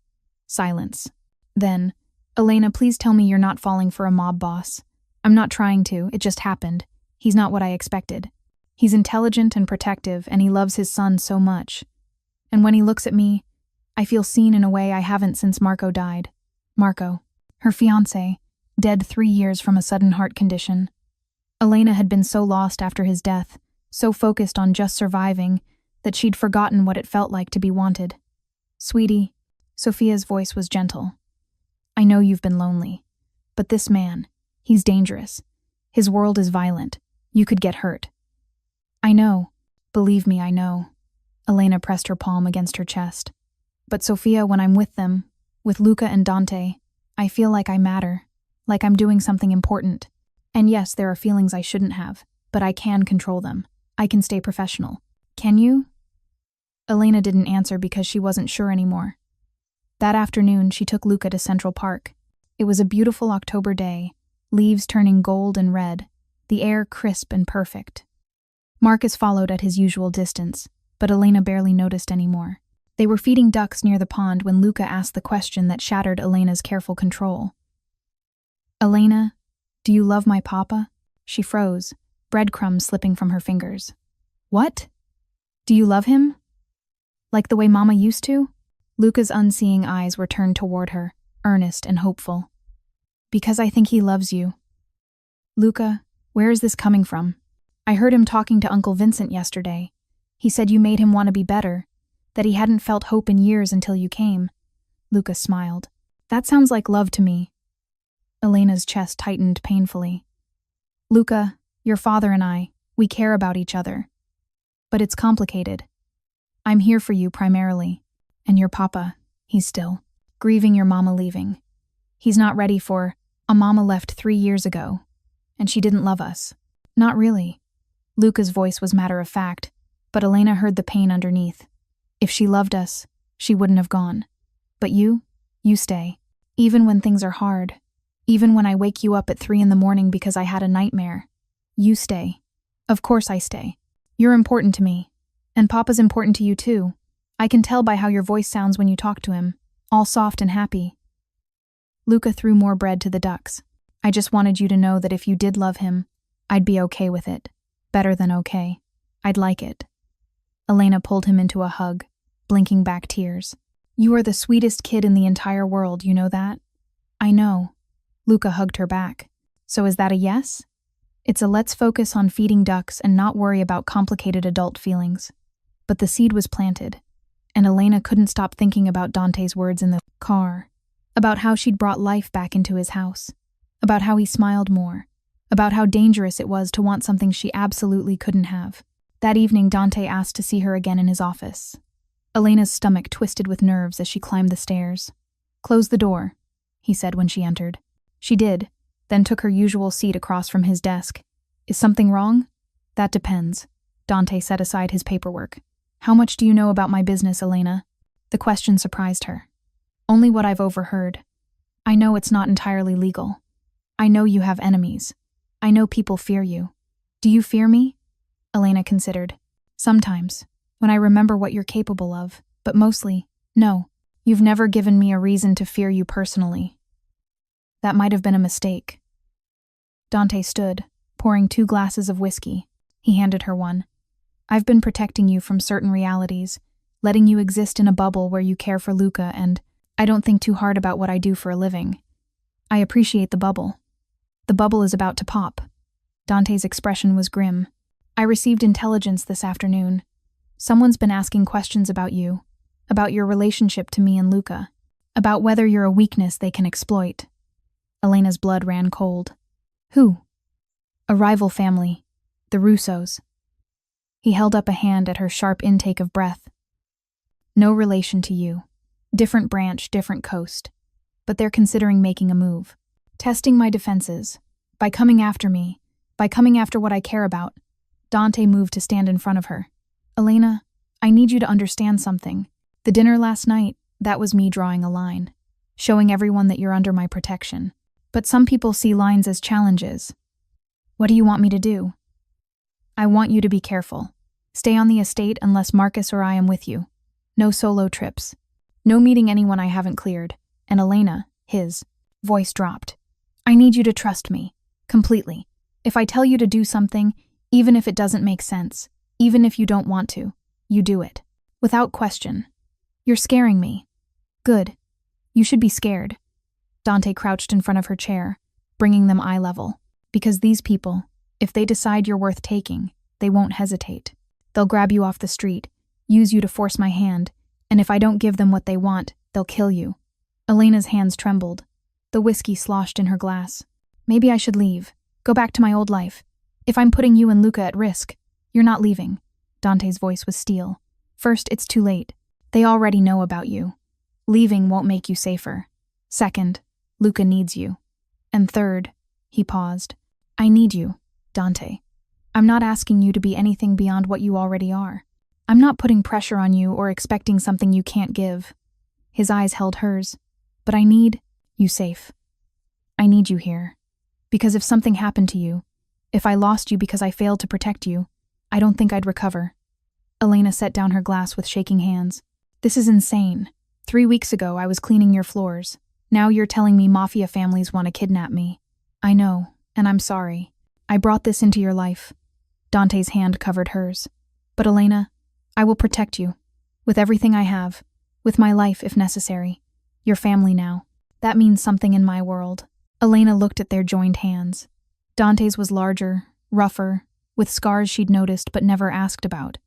Silence. Then, "Elena, please tell me you're not falling for a mob boss." "I'm not trying to, it just happened. He's not what I expected. He's intelligent and protective, and he loves his son so much. And when he looks at me, I feel seen in a way I haven't since Marco died." Marco, her fiancé, dead 3 years from a sudden heart condition. Elena had been so lost after his death, so focused on just surviving, that she'd forgotten what it felt like to be wanted. "Sweetie," Sophia's voice was gentle. "I know you've been lonely. But this man, he's dangerous. His world is violent. You could get hurt." "I know. Believe me, I know." Elena pressed her palm against her chest. "But Sophia, when I'm with them, with Luca and Dante, I feel like I matter, like I'm doing something important. And yes, there are feelings I shouldn't have, but I can control them. I can stay professional. Can you?" Elena didn't answer because she wasn't sure anymore. That afternoon, she took Luca to Central Park. It was a beautiful October day, leaves turning gold and red, the air crisp and perfect. Marcus followed at his usual distance, but Elena barely noticed anymore. They were feeding ducks near the pond when Luca asked the question that shattered Elena's careful control. "Elena, do you love my papa?" She froze, breadcrumbs slipping from her fingers. "What? Do you love him? Like the way Mama used to?" Luca's unseeing eyes were turned toward her, earnest and hopeful. "Because I think he loves you." "Luca, where is this coming from? I heard him talking to Uncle Vincent yesterday. He said you made him want to be better, that he hadn't felt hope in years until you came." Luca smiled. "That sounds like love to me." Elena's chest tightened painfully. "Luca, your father and I, we care about each other. But it's complicated. I'm here for you primarily. And your papa, he's still grieving your mama leaving. He's not ready for a mama left 3 years ago. And she didn't love us." "Not really." Luca's voice was matter of fact, but Elena heard the pain underneath. "If she loved us, she wouldn't have gone. But you stay. Even when things are hard. Even when I wake you up at 3 in the morning because I had a nightmare. You stay." "Of course I stay. You're important to me. And Papa's important to you too. I can tell by how your voice sounds when you talk to him, all soft and happy." Luca threw more bread to the ducks. "I just wanted you to know that if you did love him, I'd be okay with it. Better than okay. I'd like it." Elena pulled him into a hug, blinking back tears. "You are the sweetest kid in the entire world, you know that?" "I know." Luca hugged her back. "So is that a yes?" "It's a let's focus on feeding ducks and not worry about complicated adult feelings." But the seed was planted, and Elena couldn't stop thinking about Dante's words in the car, about how she'd brought life back into his house, about how he smiled more, about how dangerous it was to want something she absolutely couldn't have. That evening, Dante asked to see her again in his office. Elena's stomach twisted with nerves as she climbed the stairs. "Close the door," he said when she entered. She did, then took her usual seat across from his desk. "Is something wrong?" "That depends." Dante set aside his paperwork. "How much do you know about my business, Elena?" The question surprised her. Only what I've overheard. I know it's not entirely legal. I know you have enemies. I know people fear you. Do you fear me? Elena considered. Sometimes, when I remember what you're capable of, but mostly, no. You've never given me a reason to fear you personally. That might have been a mistake. Dante stood, pouring 2 glasses of whiskey. He handed her one. I've been protecting you from certain realities, letting you exist in a bubble where you care for Luca, and I don't think too hard about what I do for a living. I appreciate the bubble. The bubble is about to pop. Dante's expression was grim. I received intelligence this afternoon. Someone's been asking questions about you, about your relationship to me and Luca, about whether you're a weakness they can exploit. Elena's blood ran cold. Who? A rival family, the Russos. He held up a hand at her sharp intake of breath. No relation to you. Different branch, different coast. But they're considering making a move. Testing my defenses. By coming after me. By coming after what I care about. Dante moved to stand in front of her. Elena, I need you to understand something. The dinner last night, that was me drawing a line. Showing everyone that you're under my protection. But some people see lines as challenges. What do you want me to do? I want you to be careful. Stay on the estate unless Marcus or I am with you. No solo trips. No meeting anyone I haven't cleared. And Elena, his voice dropped. I need you to trust me. Completely. If I tell you to do something, even if it doesn't make sense, even if you don't want to, you do it. Without question. You're scaring me. Good. You should be scared. Dante crouched in front of her chair, bringing them eye level. Because these people, if they decide you're worth taking, they won't hesitate. They'll grab you off the street, use you to force my hand, and if I don't give them what they want, they'll kill you. Elena's hands trembled. The whiskey sloshed in her glass. Maybe I should leave. Go back to my old life. If I'm putting you and Luca at risk, you're not leaving. Dante's voice was steel. First, it's too late. They already know about you. Leaving won't make you safer. Second, Luca needs you. And third, he paused. I need you, Dante. I'm not asking you to be anything beyond what you already are. I'm not putting pressure on you or expecting something you can't give. His eyes held hers. But I need you safe. I need you here. Because if something happened to you, if I lost you because I failed to protect you, I don't think I'd recover. Elena set down her glass with shaking hands. This is insane. 3 weeks ago, I was cleaning your floors. Now you're telling me Mafia families want to kidnap me. I know, and I'm sorry. I brought this into your life. Dante's hand covered hers. But Elena, I will protect you. With everything I have. With my life, if necessary. Your family now. That means something in my world. Elena looked at their joined hands. Dante's was larger, rougher, with scars she'd noticed but never asked about.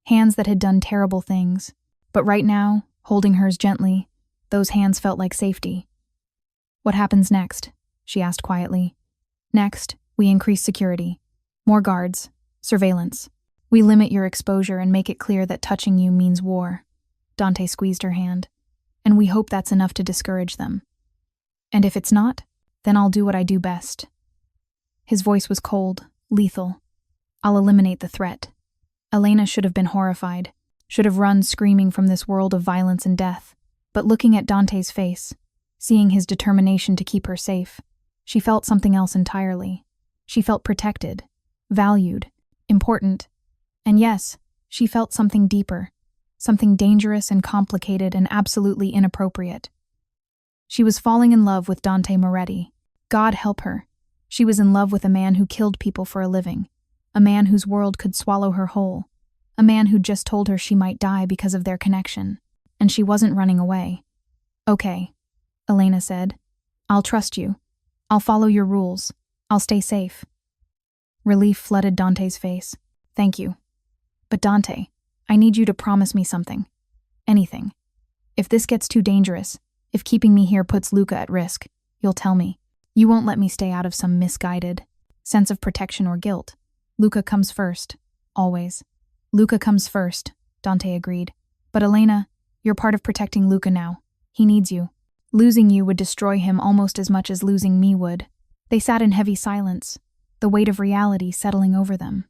Hands that had done terrible things. But right now, holding hers gently, those hands felt like safety. What happens next? She asked quietly. Next, we increase security. More guards. Surveillance. We limit your exposure and make it clear that touching you means war. Dante squeezed her hand. And we hope that's enough to discourage them. And if it's not, then I'll do what I do best. His voice was cold, lethal. I'll eliminate the threat. Elena should have been horrified, should have run screaming from this world of violence and death. But looking at Dante's face, seeing his determination to keep her safe, she felt something else entirely. She felt protected, valued, important. And yes, she felt something deeper, something dangerous and complicated and absolutely inappropriate. She was falling in love with Dante Moretti. God help her. She was in love with a man who killed people for a living, a man whose world could swallow her whole, a man who just told her she might die because of their connection, and she wasn't running away. Okay, Elena said. I'll trust you. I'll follow your rules. I'll stay safe. Relief flooded Dante's face. Thank you. But Dante, I need you to promise me something. Anything. If this gets too dangerous, if keeping me here puts Luca at risk, you'll tell me. You won't let me stay out of some misguided sense of protection or guilt. Luca comes first. Always. Luca comes first, Dante agreed. But Elena, you're part of protecting Luca now. He needs you. Losing you would destroy him almost as much as losing me would. They sat in heavy silence, the weight of reality settling over them.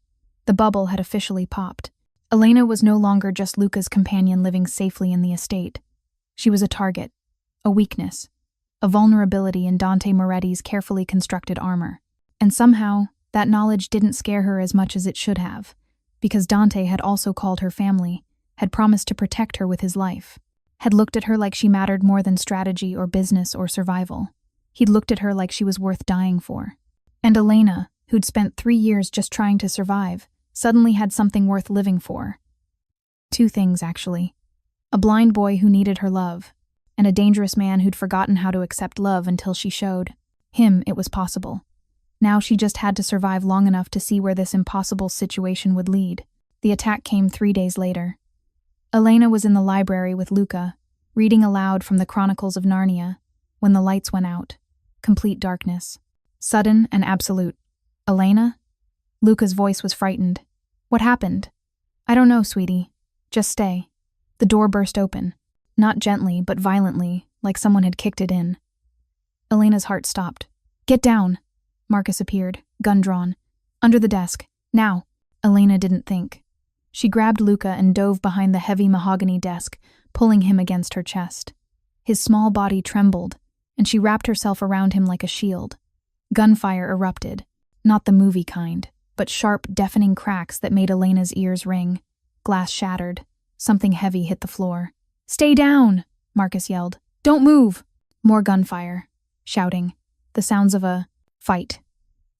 The bubble had officially popped. Elena was no longer just Luca's companion living safely in the estate. She was a target, a weakness, a vulnerability in Dante Moretti's carefully constructed armor. And somehow, that knowledge didn't scare her as much as it should have, because Dante had also called her family, had promised to protect her with his life, had looked at her like she mattered more than strategy or business or survival. He'd looked at her like she was worth dying for. And Elena, who'd spent 3 years just trying to survive, suddenly had something worth living for. 2 things, actually. A blind boy who needed her love, and a dangerous man who'd forgotten how to accept love until she showed him it was possible. Now she just had to survive long enough to see where this impossible situation would lead. The attack came 3 days later. Elena was in the library with Luca, reading aloud from the Chronicles of Narnia, when the lights went out. Complete darkness. Sudden and absolute. "Elena?" Luca's voice was frightened. "What happened?" "I don't know, sweetie. Just stay." The door burst open. Not gently, but violently, like someone had kicked it in. Elena's heart stopped. "Get down!" Marcus appeared, gun drawn. "Under the desk. Now." Elena didn't think. She grabbed Luca and dove behind the heavy mahogany desk, pulling him against her chest. His small body trembled, and she wrapped herself around him like a shield. Gunfire erupted. Not the movie kind, but sharp, deafening cracks that made Elena's ears ring. Glass shattered. Something heavy hit the floor. "Stay down!" Marcus yelled. "Don't move!" More gunfire. Shouting. The sounds of a fight.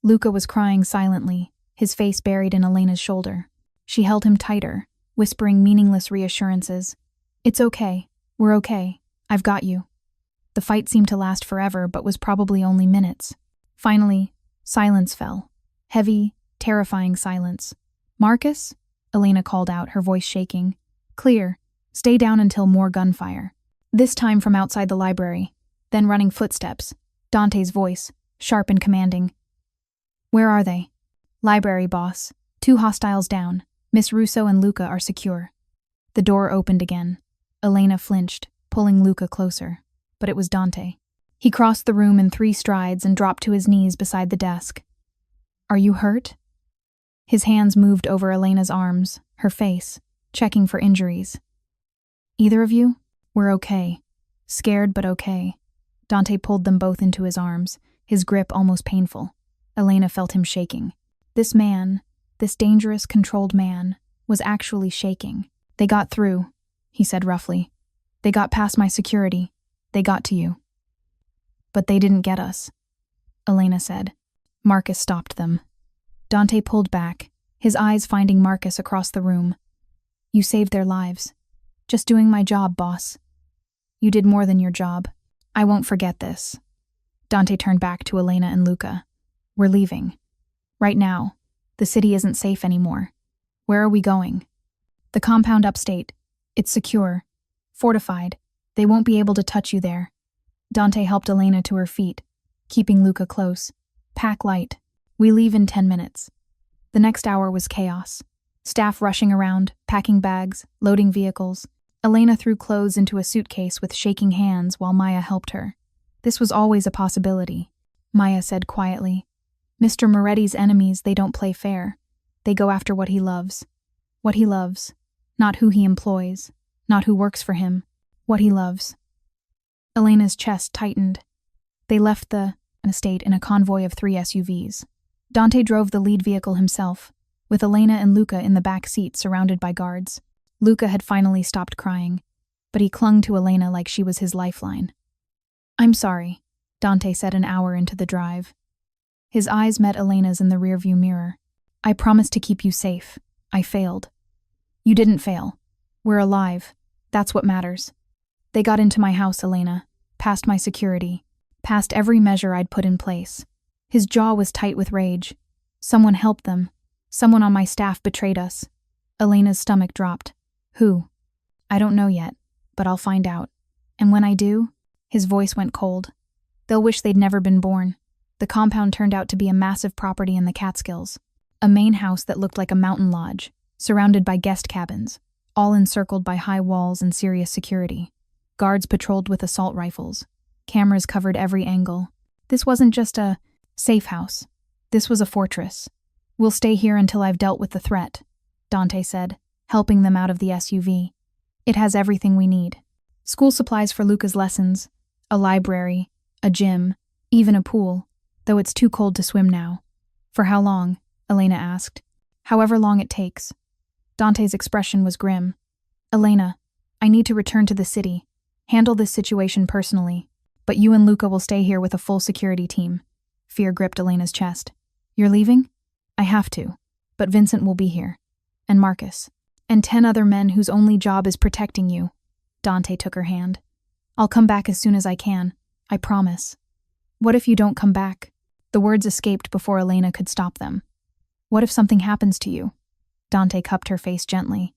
Luca was crying silently, his face buried in Elena's shoulder. She held him tighter, whispering meaningless reassurances. "It's okay. We're okay. I've got you." The fight seemed to last forever, but was probably only minutes. Finally, silence fell. Heavy, terrifying silence. "Marcus?" Elena called out, her voice shaking. "Clear. Stay down until more gunfire." This time from outside the library, then running footsteps. Dante's voice, sharp and commanding. "Where are they?" "Library, boss. 2 hostiles down. Miss Russo and Luca are secure." The door opened again. Elena flinched, pulling Luca closer. But it was Dante. He crossed the room in 3 strides and dropped to his knees beside the desk. "Are you hurt?" His hands moved over Elena's arms, her face, checking for injuries. "Either of you? We're okay. Scared, but okay." Dante pulled them both into his arms, his grip almost painful. Elena felt him shaking. This man, this dangerous, controlled man, was actually shaking. "They got through," he said roughly. "They got past my security. They got to you." "But they didn't get us," Elena said. Marcus stopped them. Dante pulled back, his eyes finding Marcus across the room. "You saved their lives. Just doing my job, boss." "You did more than your job. I won't forget this." Dante turned back to Elena and Luca. "We're leaving. Right now. The city isn't safe anymore. Where are we going?" "The compound upstate. It's secure. Fortified. They won't be able to touch you there." Dante helped Elena to her feet, keeping Luca close. "Pack light. We leave in 10 minutes." The next hour was chaos. Staff rushing around, packing bags, loading vehicles. Elena threw clothes into a suitcase with shaking hands while Maya helped her. "This was always a possibility," Maya said quietly. "Mr. Moretti's enemies, they don't play fair. They go after what he loves. What he loves. Not who he employs. Not who works for him. What he loves." Elena's chest tightened. They left the estate in a convoy of 3 SUVs. Dante drove the lead vehicle himself, with Elena and Luca in the back seat surrounded by guards. Luca had finally stopped crying, but he clung to Elena like she was his lifeline. "I'm sorry," Dante said an hour into the drive. His eyes met Elena's in the rearview mirror. "I promised to keep you safe. I failed." "You didn't fail. We're alive. That's what matters." "They got into my house, Elena, past my security, past every measure I'd put in place." His jaw was tight with rage. "Someone helped them. Someone on my staff betrayed us." Elena's stomach dropped. "Who?" "I don't know yet, but I'll find out. And when I do," his voice went cold, "they'll wish they'd never been born." The compound turned out to be a massive property in the Catskills, a main house that looked like a mountain lodge, surrounded by guest cabins, all encircled by high walls and serious security. Guards patrolled with assault rifles. Cameras covered every angle. This wasn't just a safe house. This was a fortress. "We'll stay here until I've dealt with the threat," Dante said. helping them out of the SUV. It has everything we need. School supplies for Luca's lessons, a library, a gym, even a pool, though it's too cold to swim now. For how long? Elena asked. However long it takes. Dante's expression was grim. Elena, I need to return to the city, handle this situation personally, but you and Luca will stay here with a full security team. Fear gripped Elena's chest. You're leaving? I have to, but Vincent will be here. And Marcus. And 10 other men whose only job is protecting you. Dante took her hand. I'll come back as soon as I can. I promise. What if you don't come back? The words escaped before Elena could stop them. What if something happens to you? Dante cupped her face gently.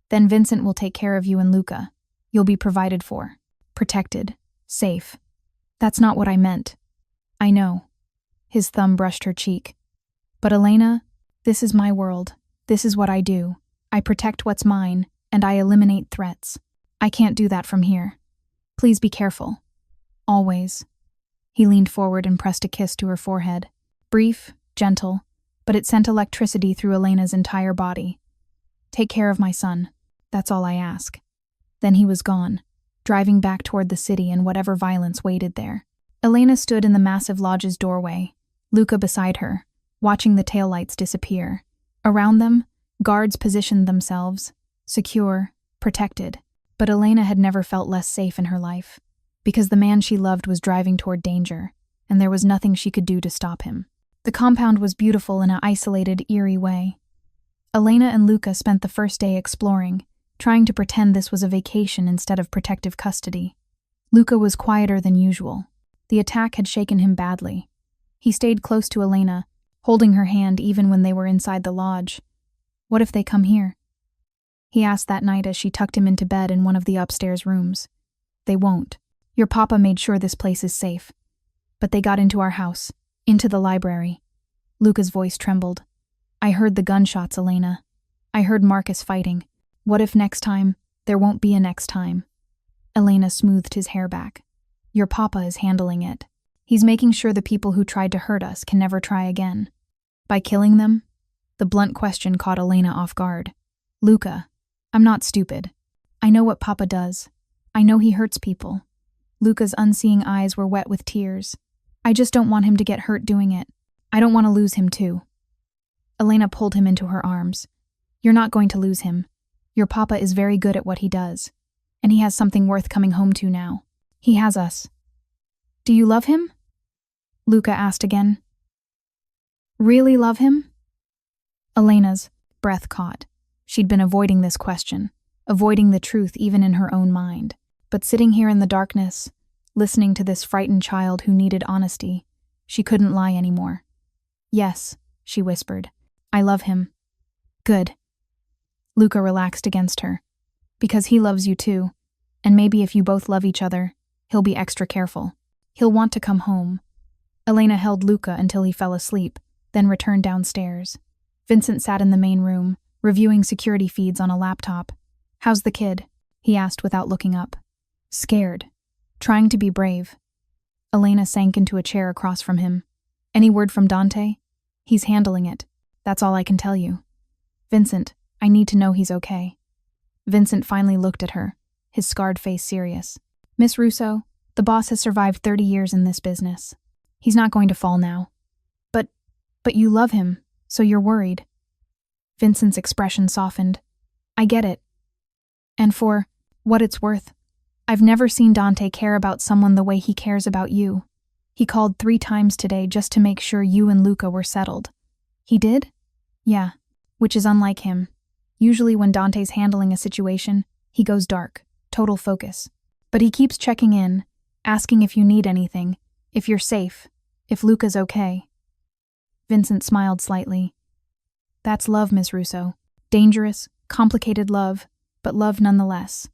Then Vincent will take care of you and Luca. You'll be provided for. Protected. Safe. That's not what I meant. I know. His thumb brushed her cheek. But Elena, this is my world. This is what I do. I protect what's mine, and I eliminate threats. I can't do that from here. Please be careful. Always. He leaned forward and pressed a kiss to her forehead. Brief, gentle, but it sent electricity through Elena's entire body. Take care of my son. That's all I ask. Then he was gone, driving back toward the city and whatever violence waited there. Elena stood in the massive lodge's doorway, Luca beside her, watching the taillights disappear. Around them, guards positioned themselves, secure, protected. But Elena had never felt less safe in her life, because the man she loved was driving toward danger, and there was nothing she could do to stop him. The compound was beautiful in an isolated, eerie way. Elena and Luca spent the first day exploring, trying to pretend this was a vacation instead of protective custody. Luca was quieter than usual. The attack had shaken him badly. He stayed close to Elena, holding her hand even when they were inside the lodge. What if they come here? He asked that night as she tucked him into bed in one of the upstairs rooms. They won't. Your papa made sure this place is safe. But they got into our house, into the library. Luca's voice trembled. I heard the gunshots, Elena. I heard Marcus fighting. What if next time, there won't be a next time? Elena smoothed his hair back. Your papa is handling it. He's making sure the people who tried to hurt us can never try again. By killing them? The blunt question caught Elena off guard. Luca, I'm not stupid. I know what Papa does. I know he hurts people. Luca's unseeing eyes were wet with tears. I just don't want him to get hurt doing it. I don't want to lose him too. Elena pulled him into her arms. You're not going to lose him. Your Papa is very good at what he does. And he has something worth coming home to now. He has us. Do you love him? Luca asked again. Really love him? Elena's breath caught. She'd been avoiding this question, avoiding the truth even in her own mind. But sitting here in the darkness, listening to this frightened child who needed honesty, she couldn't lie anymore. Yes, she whispered. I love him. Good. Luca relaxed against her. Because he loves you too, and maybe if you both love each other, he'll be extra careful. He'll want to come home. Elena held Luca until he fell asleep, then returned downstairs. Vincent sat in the main room, reviewing security feeds on a laptop. How's the kid? He asked without looking up. Scared. Trying to be brave. Elena sank into a chair across from him. Any word from Dante? He's handling it. That's all I can tell you. Vincent, I need to know he's okay. Vincent finally looked at her, his scarred face serious. Miss Russo, the boss has survived 30 years in this business. He's not going to fall now. But you love him, so you're worried. Vincent's expression softened. I get it. And for what it's worth, I've never seen Dante care about someone the way he cares about you. He called 3 times today just to make sure you and Luca were settled. He did? Yeah, which is unlike him. Usually when Dante's handling a situation, he goes dark, total focus. But he keeps checking in, asking if you need anything, if you're safe, if Luca's okay. Vincent smiled slightly. That's love, Miss Russo. Dangerous, complicated love, but love nonetheless.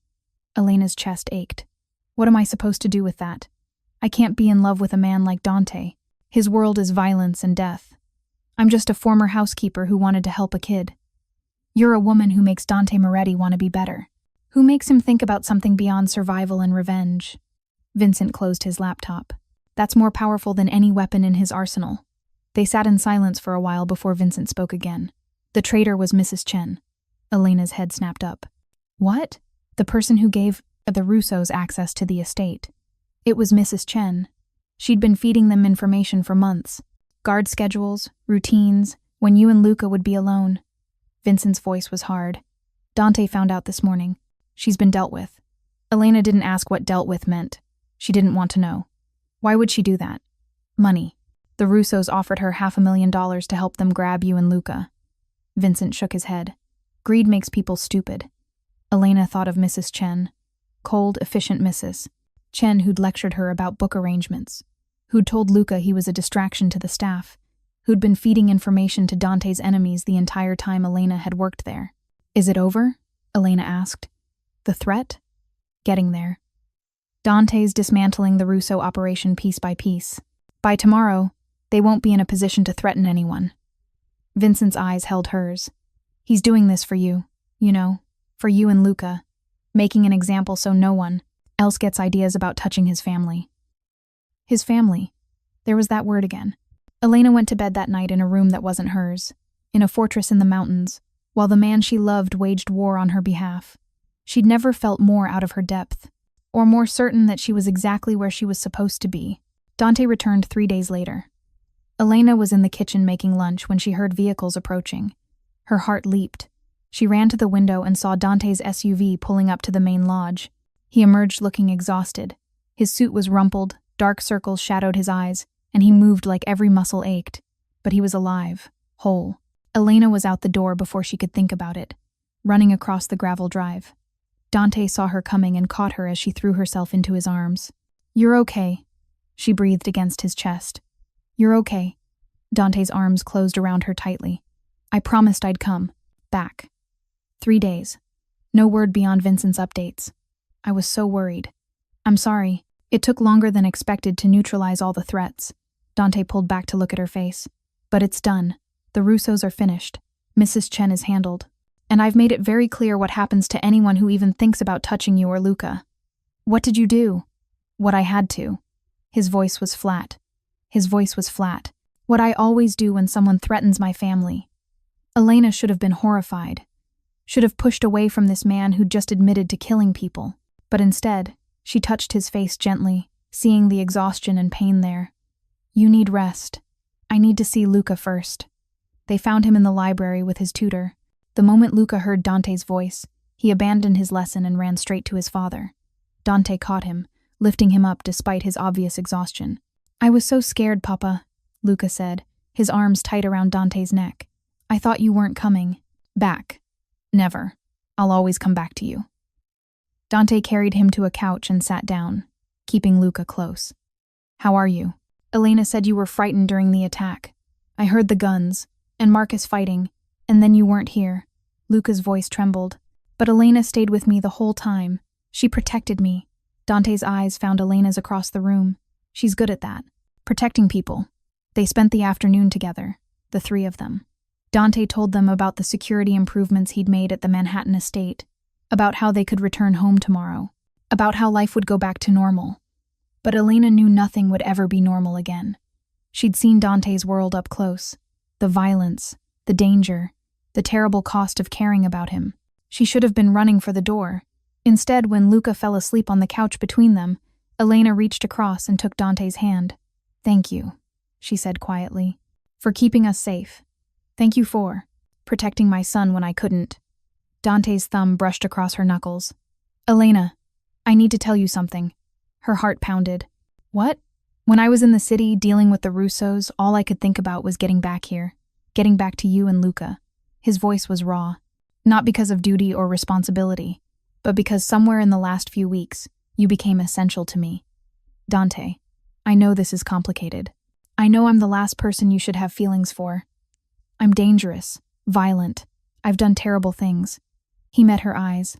Elena's chest ached. What am I supposed to do with that? I can't be in love with a man like Dante. His world is violence and death. I'm just a former housekeeper who wanted to help a kid. You're a woman who makes Dante Moretti want to be better, who makes him think about something beyond survival and revenge. Vincent closed his laptop. That's more powerful than any weapon in his arsenal. They sat in silence for a while before Vincent spoke again. The traitor was Mrs. Chen. Elena's head snapped up. What? The person who gave the Russos access to the estate. It was Mrs. Chen. She'd been feeding them information for months. Guard schedules, routines, when you and Luca would be alone. Vincent's voice was hard. Dante found out this morning. She's been dealt with. Elena didn't ask what dealt with meant. She didn't want to know. Why would she do that? Money. The Russos offered her $500,000 to help them grab you and Luca. Vincent shook his head. Greed makes people stupid. Elena thought of Mrs. Chen. Cold, efficient Mrs. Chen who'd lectured her about book arrangements. Who'd told Luca he was a distraction to the staff. Who'd been feeding information to Dante's enemies the entire time Elena had worked there. Is it over? Elena asked. The threat? Getting there. Dante's dismantling the Russo operation piece by piece. By tomorrow, they won't be in a position to threaten anyone. Vincent's eyes held hers. He's doing this for you, for you and Luca, making an example so no one else gets ideas about touching his family. His family. There was that word again. Elena went to bed that night in a room that wasn't hers, in a fortress in the mountains, while the man she loved waged war on her behalf. She'd never felt more out of her depth, or more certain that she was exactly where she was supposed to be. Dante returned 3 days later. Elena was in the kitchen making lunch when she heard vehicles approaching. Her heart leaped. She ran to the window and saw Dante's SUV pulling up to the main lodge. He emerged looking exhausted. His suit was rumpled, dark circles shadowed his eyes, and he moved like every muscle ached. But he was alive, whole. Elena was out the door before she could think about it, running across the gravel drive. Dante saw her coming and caught her as she threw herself into his arms. You're okay, she breathed against his chest. You're okay. Dante's arms closed around her tightly. I promised I'd come. Back. 3 days. No word beyond Vincent's updates. I was so worried. I'm sorry. It took longer than expected to neutralize all the threats. Dante pulled back to look at her face. But it's done. The Russos are finished. Mrs. Chen is handled. And I've made it very clear what happens to anyone who even thinks about touching you or Luca. What did you do? What I had to. His voice was flat. What I always do when someone threatens my family. Elena should have been horrified. Should have pushed away from this man who'd just admitted to killing people. But instead, she touched his face gently, seeing the exhaustion and pain there. You need rest. I need to see Luca first. They found him in the library with his tutor. The moment Luca heard Dante's voice, he abandoned his lesson and ran straight to his father. Dante caught him, lifting him up despite his obvious exhaustion. I was so scared, Papa, Luca said, his arms tight around Dante's neck. I thought you weren't coming. Back. Never. I'll always come back to you. Dante carried him to a couch and sat down, keeping Luca close. How are you? Elena said you were frightened during the attack. I heard the guns, and Marcus fighting, and then you weren't here. Luca's voice trembled. But Elena stayed with me the whole time. She protected me. Dante's eyes found Elena's across the room. She's good at that. Protecting people. They spent the afternoon together, the three of them. Dante told them about the security improvements he'd made at the Manhattan estate, about how they could return home tomorrow, about how life would go back to normal. But Elena knew nothing would ever be normal again. She'd seen Dante's world up close. The violence, the danger, the terrible cost of caring about him. She should have been running for the door. Instead, when Luca fell asleep on the couch between them, Elena reached across and took Dante's hand. Thank you, she said quietly, for keeping us safe. Thank you for protecting my son when I couldn't. Dante's thumb brushed across her knuckles. Elena, I need to tell you something. Her heart pounded. What? When I was in the city dealing with the Russos, all I could think about was getting back here. Getting back to you and Luca. His voice was raw. Not because of duty or responsibility, but because somewhere in the last few weeks, you became essential to me. Dante, I know this is complicated. I know I'm the last person you should have feelings for. I'm dangerous, violent. I've done terrible things. He met her eyes.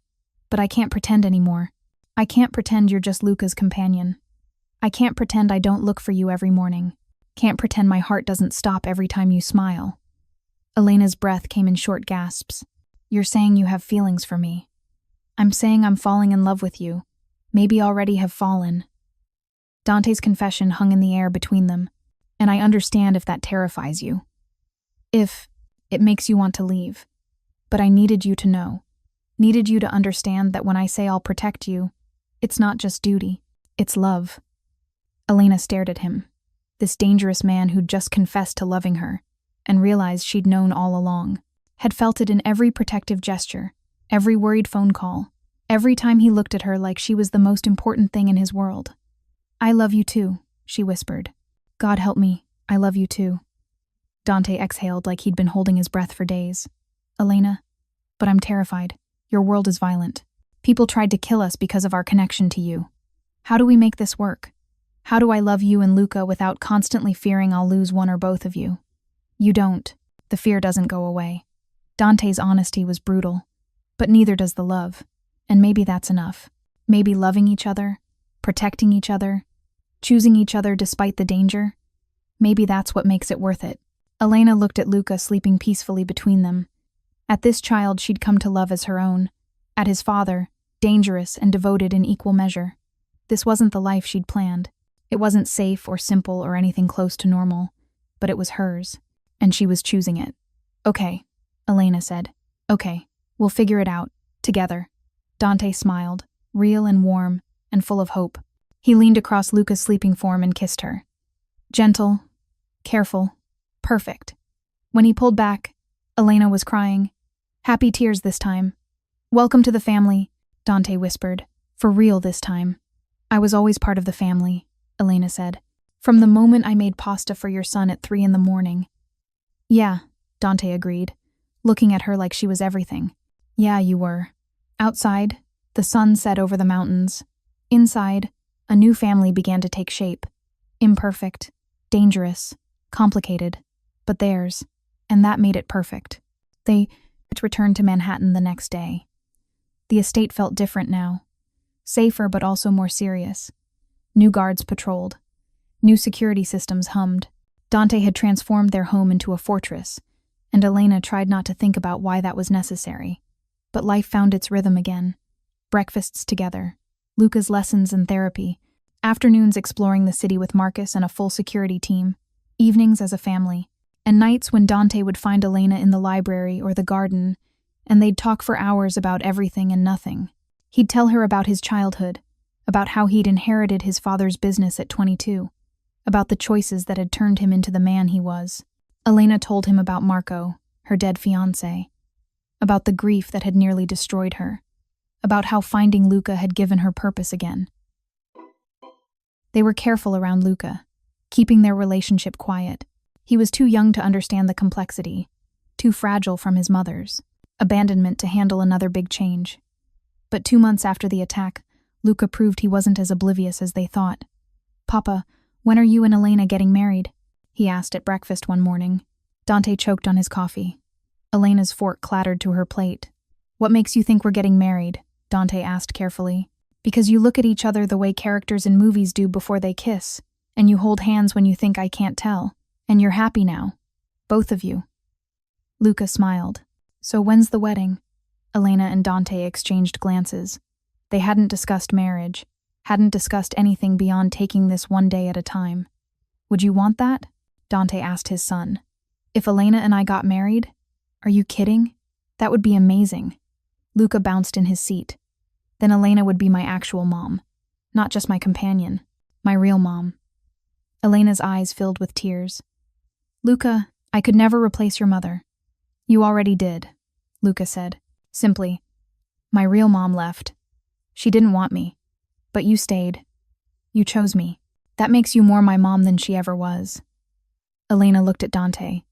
But I can't pretend anymore. I can't pretend you're just Luca's companion. I can't pretend I don't look for you every morning. Can't pretend my heart doesn't stop every time you smile. Elena's breath came in short gasps. You're saying you have feelings for me. I'm saying I'm falling in love with you. Maybe already have fallen. Dante's confession hung in the air between them, and I understand if that terrifies you. If it makes you want to leave. But I needed you to know. Needed you to understand that when I say I'll protect you, it's not just duty, it's love." Elena stared at him, this dangerous man who'd just confessed to loving her, and realized she'd known all along, had felt it in every protective gesture, every worried phone call, every time he looked at her like she was the most important thing in his world. "I love you too," she whispered. "God help me, I love you too." Dante exhaled like he'd been holding his breath for days. "Elena, but I'm terrified. Your world is violent. People tried to kill us because of our connection to you. How do we make this work? How do I love you and Luca without constantly fearing I'll lose one or both of you?" "You don't. The fear doesn't go away." Dante's honesty was brutal, but neither does the love. And maybe that's enough. Maybe loving each other, protecting each other, choosing each other despite the danger. Maybe that's what makes it worth it. Elena looked at Luca sleeping peacefully between them. At this child she'd come to love as her own. At his father, dangerous and devoted in equal measure. This wasn't the life she'd planned. It wasn't safe or simple or anything close to normal, but it was hers, and she was choosing it. "Okay," Elena said. "Okay, we'll figure it out, together." Dante smiled, real and warm, and full of hope. He leaned across Luca's sleeping form and kissed her. Gentle, careful, perfect. When he pulled back, Elena was crying. Happy tears this time. "Welcome to the family," Dante whispered. "For real this time." "I was always part of the family," Elena said. "From the moment I made pasta for your son at 3 a.m. "Yeah," Dante agreed, looking at her like she was everything. "Yeah, you were." Outside, the sun set over the mountains. Inside, a new family began to take shape. Imperfect, dangerous, complicated, but theirs, and that made it perfect. They returned to Manhattan the next day. The estate felt different now. Safer but also more serious. New guards patrolled. New security systems hummed. Dante had transformed their home into a fortress, and Elena tried not to think about why that was necessary. But life found its rhythm again. Breakfasts together, Luca's lessons and therapy, afternoons exploring the city with Marcus and a full security team, evenings as a family, and nights when Dante would find Elena in the library or the garden, and they'd talk for hours about everything and nothing. He'd tell her about his childhood, about how he'd inherited his father's business at 22, about the choices that had turned him into the man he was. Elena told him about Marco, her dead fiancé, about the grief that had nearly destroyed her, about how finding Luca had given her purpose again. They were careful around Luca, keeping their relationship quiet. He was too young to understand the complexity, too fragile from his mother's abandonment to handle another big change. But 2 months after the attack, Luca proved he wasn't as oblivious as they thought. "Papa, when are you and Elena getting married?" he asked at breakfast one morning. Dante choked on his coffee. Elena's fork clattered to her plate. "What makes you think we're getting married?" Dante asked carefully. "Because you look at each other the way characters in movies do before they kiss, and you hold hands when you think I can't tell, and you're happy now. Both of you." Luca smiled. "So when's the wedding?" Elena and Dante exchanged glances. They hadn't discussed marriage, hadn't discussed anything beyond taking this one day at a time. "Would you want that?" Dante asked his son. "If Elena and I got married? Are you kidding? That would be amazing." Luca bounced in his seat. "Then Elena would be my actual mom. Not just my companion. My real mom." Elena's eyes filled with tears. "Luca, I could never replace your mother." "You already did," Luca said, simply. "My real mom left. She didn't want me. But you stayed. You chose me. That makes you more my mom than she ever was." Elena looked at Dante,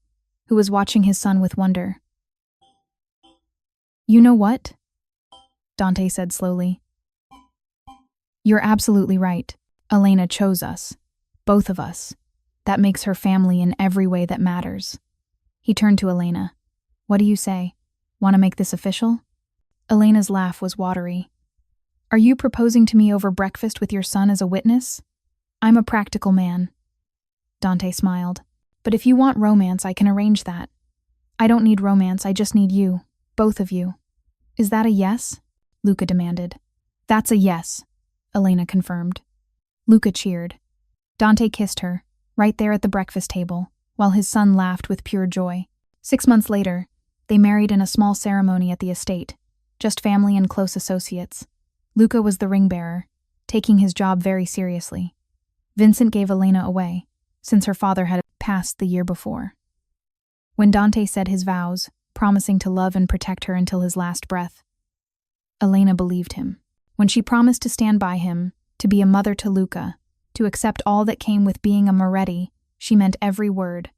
who was watching his son with wonder. "You know what?" Dante said slowly. "You're absolutely right. Elena chose us. Both of us. That makes her family in every way that matters." He turned to Elena. "What do you say? Want to make this official?" Elena's laugh was watery. "Are you proposing to me over breakfast with your son as a witness? I'm a practical man." Dante smiled. "But if you want romance, I can arrange that." "I don't need romance, I just need you. Both of you." "Is that a yes?" Luca demanded. "That's a yes," Elena confirmed. Luca cheered. Dante kissed her, right there at the breakfast table, while his son laughed with pure joy. 6 months later, They married in a small ceremony at the estate, just family and close associates. Luca was the ring bearer, taking his job very seriously. Vincent gave Elena away, since her father had passed the year before. When Dante said his vows, promising to love and protect her until his last breath, Elena believed him. When she promised to stand by him, to be a mother to Luca, to accept all that came with being a Moretti, she meant every word.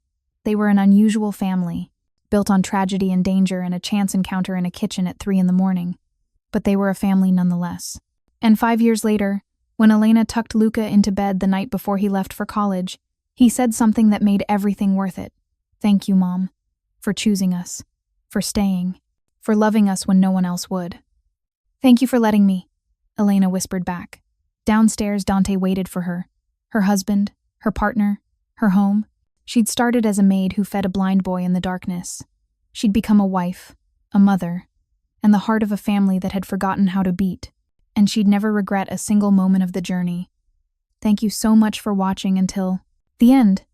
They were an unusual family, built on tragedy and danger and a chance encounter in a kitchen at 3 a.m. But they were a family nonetheless. And 5 years later, when Elena tucked Luca into bed the night before he left for college, he said something that made everything worth it. "Thank you, Mom, for choosing us, for staying, for loving us when no one else would." "Thank you for letting me," Elena whispered back. Downstairs, Dante waited for her. Her husband, her partner, her home. She'd started as a maid who fed a blind boy in the darkness. She'd become a wife, a mother, and the heart of a family that had forgotten how to beat, and she'd never regret a single moment of the journey. Thank you so much for watching until the end.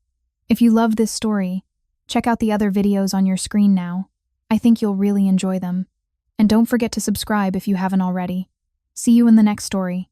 If you loved this story, check out the other videos on your screen now. I think you'll really enjoy them. And don't forget to subscribe if you haven't already. See you in the next story.